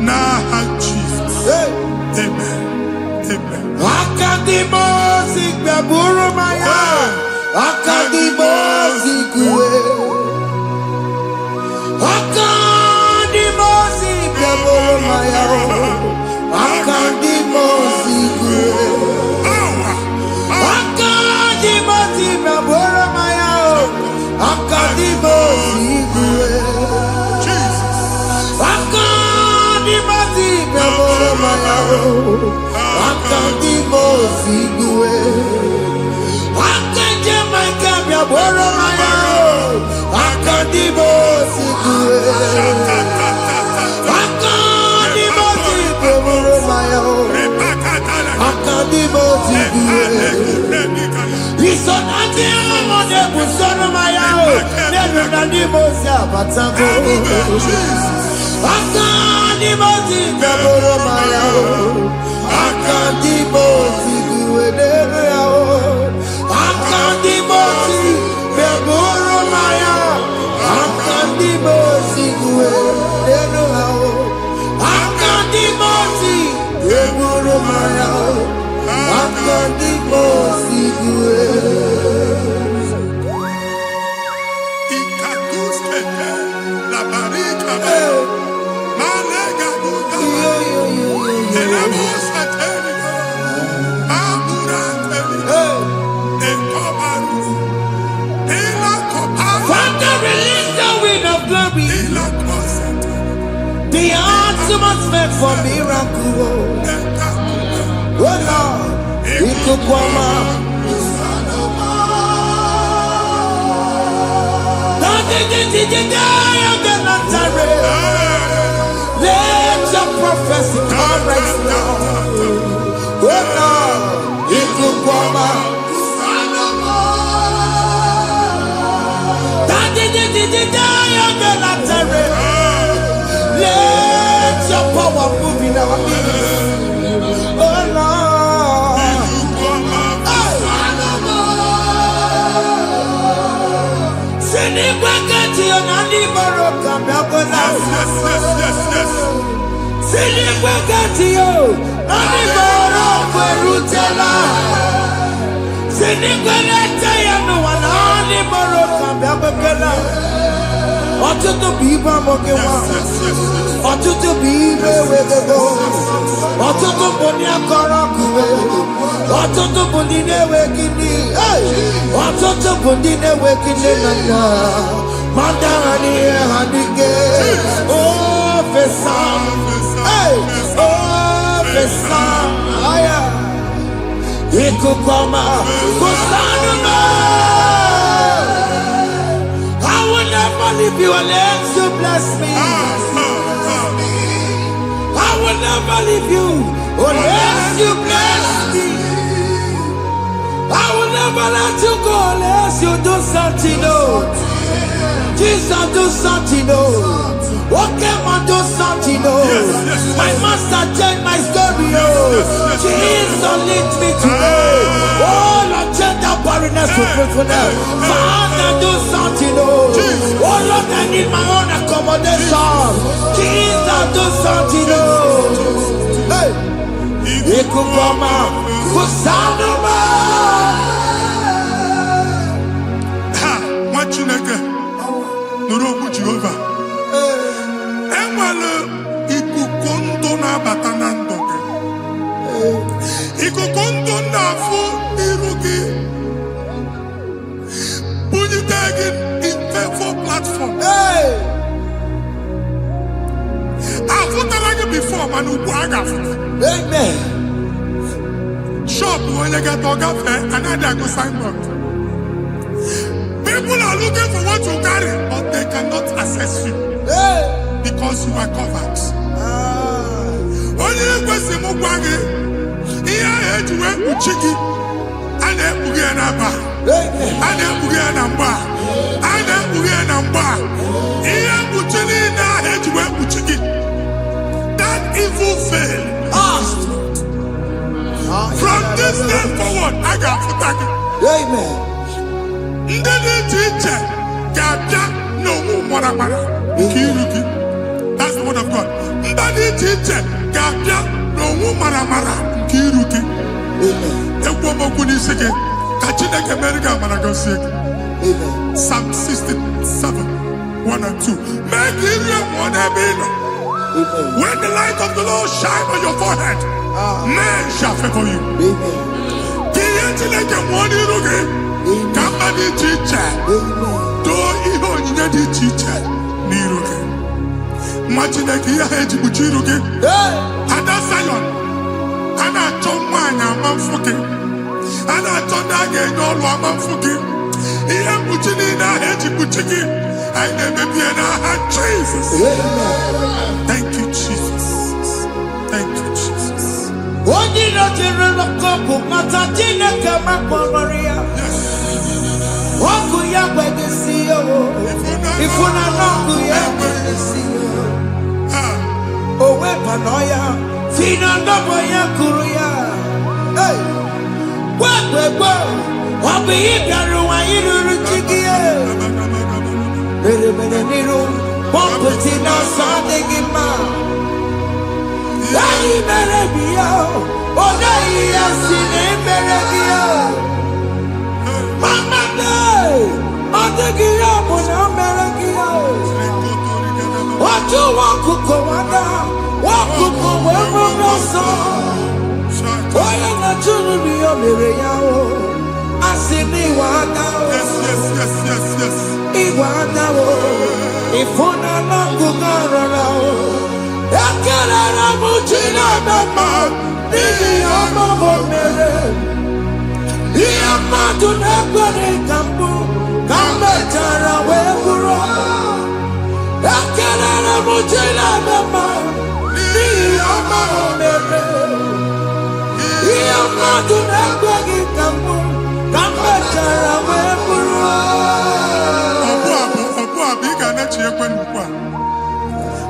n'aha Jizọs. Amen. Amen. Akadimosi gbẹ̀bùrú maya. Akadimosi kúwe. Akadimosi gbẹ̀bùrú maya. Akadimosi kúwe. Akadimosi gbẹ̀bùrú maya. Akadimosi kúwe. Akadimosi gbẹ̀bùrú maya. Akadimosi kúwe. Akadimosi kúwe. Akadimosi kúwe. Isonati amone busono maya o. Nenu nadimosi abatago. Akadimosi gbẹ̀bùrú maya o. Akadimosi kúwe nenu ya o. Akadimosi gbẹ̀bùrú maya. Akadimosi kúwe nenu ya o. Akadimosi gbẹ̀bùrú maya o. Akadimosi kúwe. Ikakuskete la barika. Malega buga. Elamos ateligo. Abura ateligo. Ekobaru. Ela koparu. Father, release the wind of glory. Ela kosete. The atmosphere for miracle. Oh Lord, Ikukwama. Let your prophecy come right now. Oh Lord, Ikukwama. Let your power move in our midst. Oh Lord. Send it back to your Nandi Baroka. Send it back to you. Nandi Baroka Rutela. Send it back to you. No one Nandi Baroka. Ọtụtụ bụ ibe amụghị nwa. Ọtụtụ bụ ibe ewegego. Ọtụtụ bụ ndị akọrọ akụwe. Ọtụtụ bụ ndị na-enweghị nne. Ọtụtụ bụ ndị na-enweghị nne na nna. Ma ndị agha n'ihe ha n'ike. O fesa. O fesa. Ikuku ọma. Kusanụ m. I will never leave you unless you bless me. I will never leave you unless you bless me. I will never let you go unless you do something. Oh, Jesus, do something. Oh, okay, man, do something. Oh, my master changed my story. Oh, Jesus, lead me today. Oh, Lord, change that barrenness to fruitfulness. Father, do something. Oh, Lord, I need my own accommodation. Jesus, do something. Hey, Ikukoma, Kusanuma. What you like? Nuru Jehovah. Emalo ikukondo na batanando. Ikukondo na fu irugi. Put it again in faithful platform. Hey, I've put like before, man. amen. Shop when you get to cafe, another go signboard. People are looking for what you carry, but they cannot access you Hey, because you are covered. Only question Mugwagi, here I had to work with Chiki, and then Bugianaba, amen. and then Bugianamba, and then Bugianamba. Here Buchini, I had to work with Chiki. That evil failed. From this day forward, I got to tag it. Amen. That's the word of God. Amen. Psalm 67, 1 and 2. Make Israel one Amen. when the light of the Lord shine on your forehead, men shall favor you. Amen. Somebody teacher, do you need the teacher? Niruke. Imagine here, Hejibuchiruke. Ada Zion. Ana Chomwana Manfuke. Ana Chondaga no Manfuke. Here Buchina Hejibuchiki. I never be an Jesus. Thank you, Jesus. Thank you, Jesus. What did not the couple Matatina come up on Maria? What could you beg to see you? If we're not good, you see you. Oh, Wepanoya, Fina Nabaya Kuria. Hey, what be it? You do Chikia. Beneiro, Pompetina, Sadegima. Hey, Berebia. Oh, they are seen Berebia. Mama, I'm taking up on America. What you want to go on? What to go where we're not so? Why am I to be a Miriam? I see me one now. Yes. Iwana, if one not go around, I can't Mutina, Didi, I'm over Mary. Yamadu Nagari Kambu, Kamatara Webura, Akana Mujela Mama, Yamadu Yamadu Nagari Kambu, Kamatara Webura.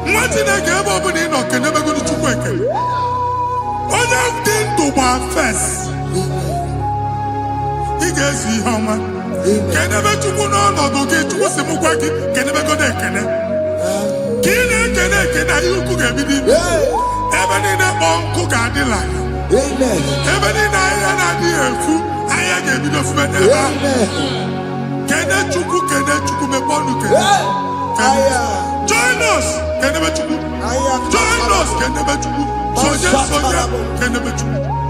What did I give up in Enoch and never go to work? All I've done to my face. See how man can never to go on or get to what's the Mugwaki can never go there. Can you cook everything? Ever in a bomb cook at the line. Ever in a food, I gave you the friend. Can I to cook and then to come upon you? Join us, can never to cook. Join us, can never to cook. So just can never to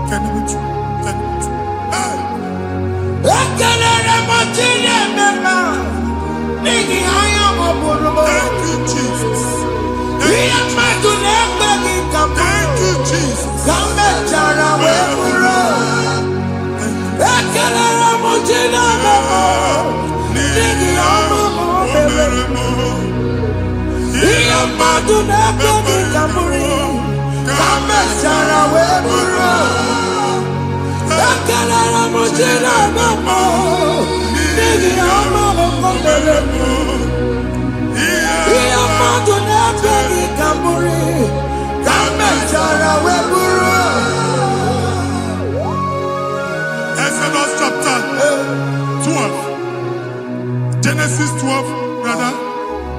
can never to. Thank you, Jesus. Thank you, Jesus. Genesis 12, rather,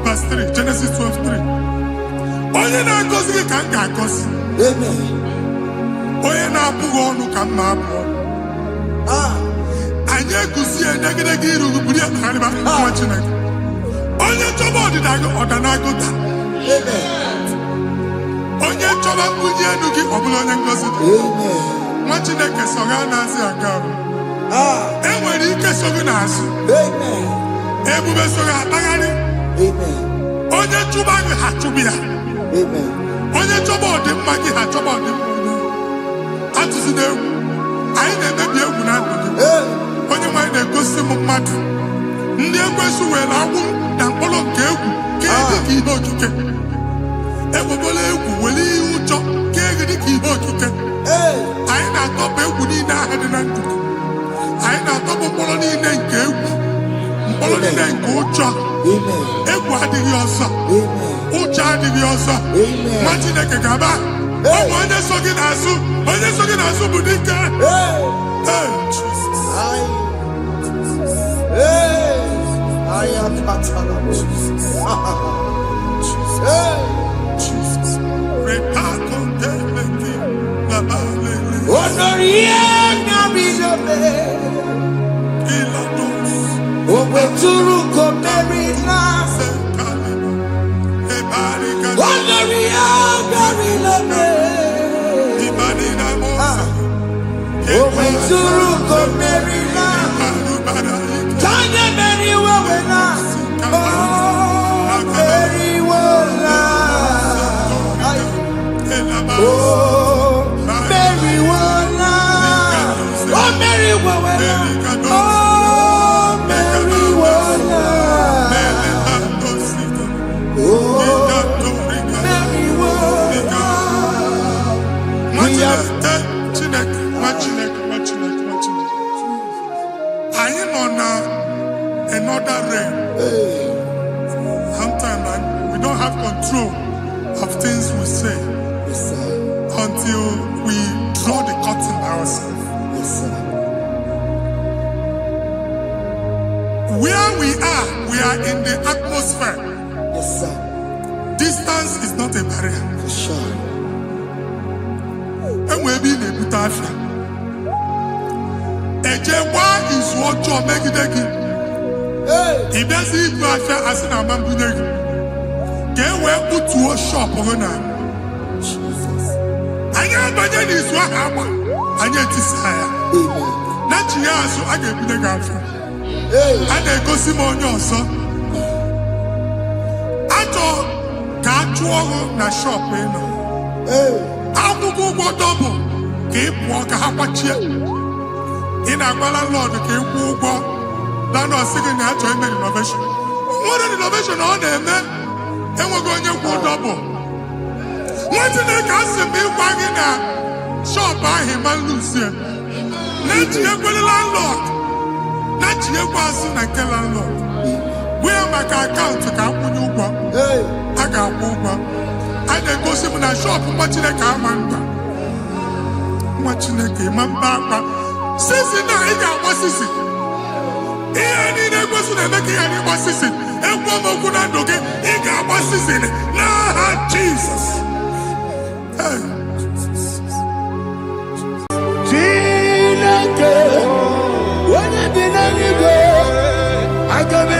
verse 3. Genesis 12:3. Onye na-agọzi gị ka m ga-agọzi. Onye na-abụghị ọnụ ka m na-abụ ọnụ. Anyị eguzie negedege iru buru ya karịba nwa Chineke. Onye chọba ọdịda gị ọdanagoda. Onye chọba mbunye elu gị ọ bụla onye ngọzi dị. Nwa Chineke so ga na-asị aga arụ. Enwere ike so gị n'azụ. Ebube so ga akpagharị. Onye chụba gị ha chụbụ ya. Onye chọba ọdịmma gị ha chọba ọdịmma gị. Atụzina egwu. Anyị na-emebi egwu na ndụ gị. Onye nwanyị na-egosi m mmadụ. Ndị ekwensu were agbụ na mkpọrọ nke egwu ka dị ka ihe okike. Ekwebola egwu were ihe ụjọ ka dị ka ihe okike. Anyị na-atọpụ egwu niile ahụ dị na ndụ gị. Anyị na-atọpụ mkpọrọ niile nke egwu. Mkpọrọ niile nke ụjọ. Egwu adịghị ọzọ. Ụjọ adịghị ọzọ. Nwa Chineke ga-aba. Ụmụ onye so gị n'azụ. Onye so gị n'azụ bụ dike. I am Patala. Jesus. Jesus. Another rain. Sometimes we don't have control of things we say until we draw the curtain ourselves. Where we are in the atmosphere. Distance is not a barrier. And we'll be in a butafia. Ejewa is what you make it. If there's a butafia as in a man, get where put to a shop or not. I am by then is what happened. I get desire. Not you, so I get the girlfriend. And I go see more son. I thought, can't you na shop, you know? I'll go double. Keep walk a half in a landlord, keep walk. Landlord singing that to make innovation. What an innovation on there, man. And we're going to go double. What did they cast me wagging at? Shop by him and Lucia. Let you go the landlord. Not your person and tell landlord. Where my account to come when you go? I got over. I then go see when I shop watching the car man. Watching the game and back. Sissy, now he got what sissy. He ain't a person that make any what sissy. And one more good and okay, he got what sissy. Nah, Jesus. Hey. I can be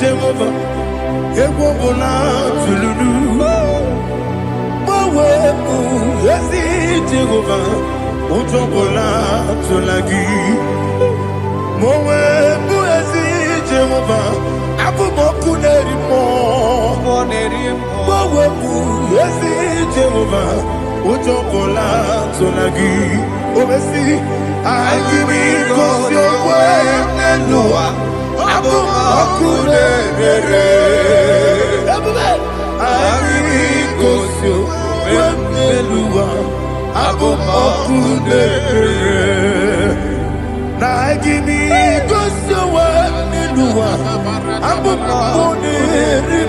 Jehovah, Yesi Jehovah, Utobola Tolagi. Mowe Buezi Jehovah, Abu Mokuneri Mo. Mowe Buezi Jehovah, Utobola Tolagi. Obesi, I give you cause your way, Nenua. Abu Mokuneri. I give you cause your way, Nenua. Abu Mokuneri. Na give cause your way, Nenua. Abu Mokuneri.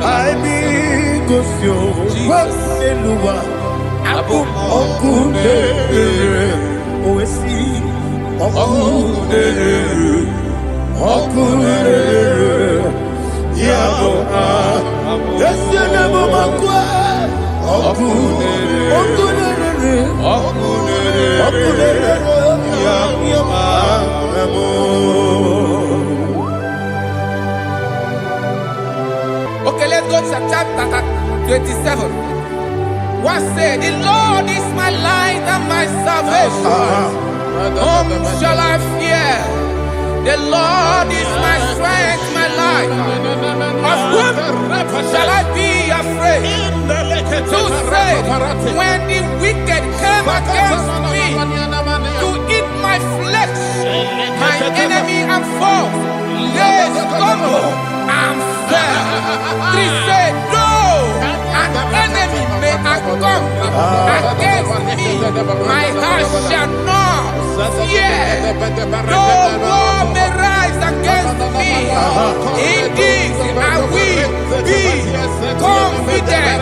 I be cause your way, Nenua. Abu Mokuneri. Oesi Mokuneri. Mokuneri. Yabo Yesi Nebo Makwa Mokuneri. Mokuneri. Mokuneri. Yabo. Okay, let's go to chapter 27. What said, the Lord is my light and my salvation. Whom shall I fear? The Lord is my strength, my life. Of whom shall I be afraid? Who said, when the wicked came against me to eat my flesh, my enemy and foe, they stumble and fell. Three said, no, an enemy may have come against me, my heart shall not fear. No war may rise against me. In this I will be confident.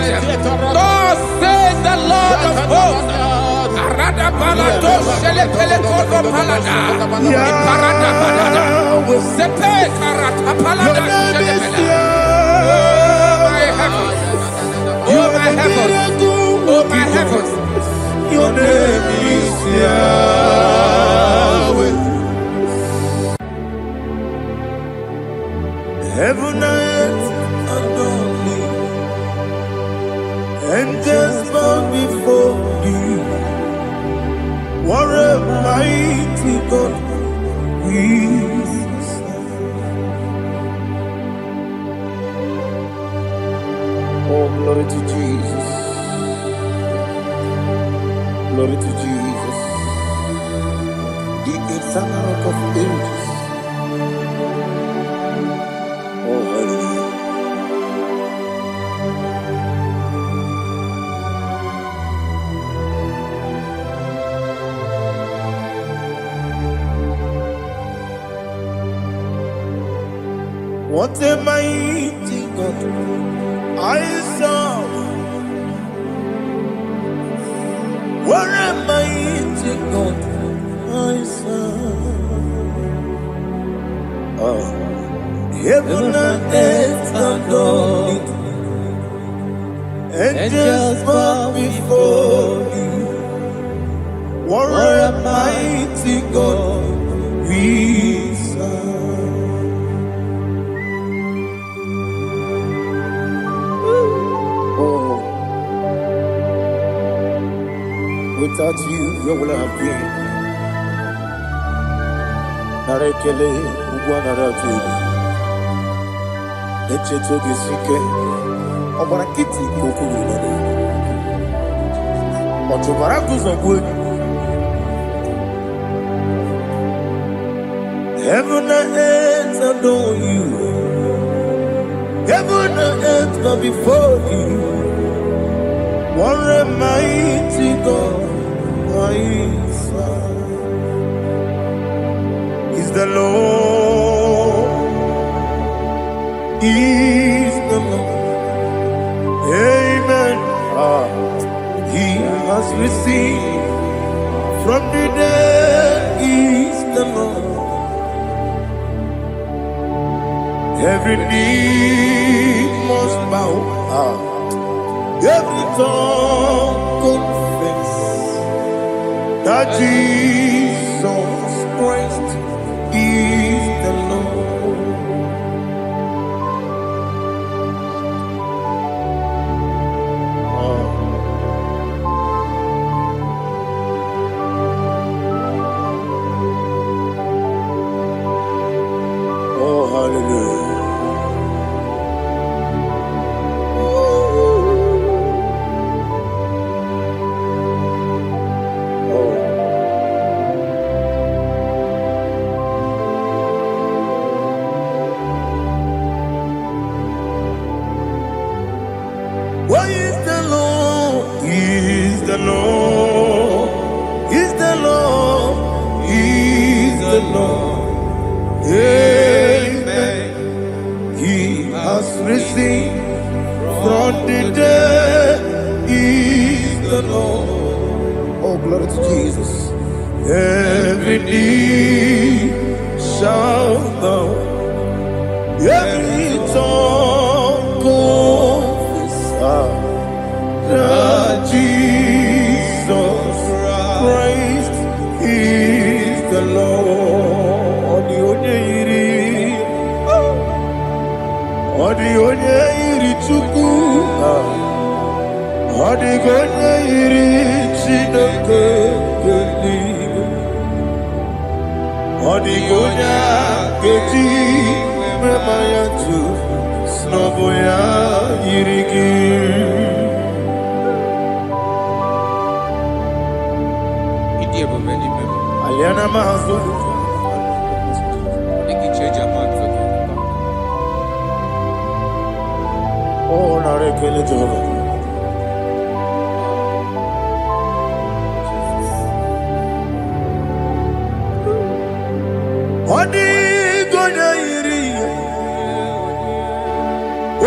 Thus says the Lord of hosts. Arada balado shele pele kodo palada. Iparada balada. Sepe karata palada shele pele. Oh my heavens, oh my heavens. Your name is Yahweh. Heaven and earth adore thee, angels bow before thee. What a mighty God we serve. Oh, glory to Jesus. Glory to Jesus, the eternal rock of ages. Oh, hallelujah. What a mighty God I serve. What a mighty God I serve. Heaven and earth adore thee, angels bow before thee. What a mighty God we serve. Oh. Without you, where would I have been? Narekele, Ugwanaratu, Echetoge Sike, Obarakiti, Kokuru, Otobarakus of wood. Heaven and earth adore you. Heaven and earth bow before you. What a mighty God I serve. Is the Lord, is the Lord. Amen. He has received from the dead, is the Lord. Every knee must bow. Every tongue confess that Jesus Christ is the Lord. has risen from the dead. Is the Lord. Oh, glory to Jesus. Every knee shall bow, every tongue confess that Jesus Christ is the Lord. Odi onye iri Chukwu, odi onye iri Chineke eluigwe, odi onye keji mema ya tu snobo ya yiri gị. Aliana mahazo oh narekele Jehova. Odi gonya iri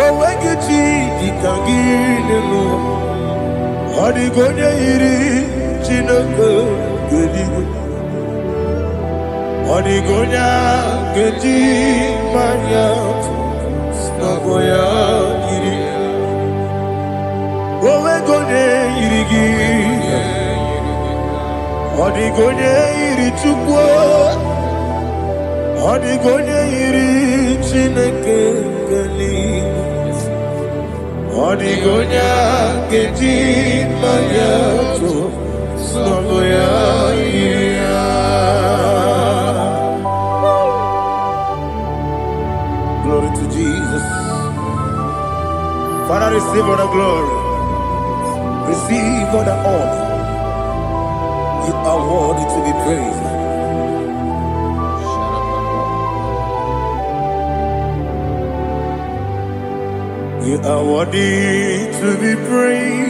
owegiti dikagile no. Odi gonya iri Chineke eluigwe, odi gonya keji manya snogo ya iri. Owe gonya iri gi, odi gonya iri Chukwu, odi gonya iri Chineke eluigwe, odi gonya keji manya snogo ya iri. Glory to Jesus. Father, receive all the glory. Receive all the honor. You are worthy to be praised. You are worthy to be praised.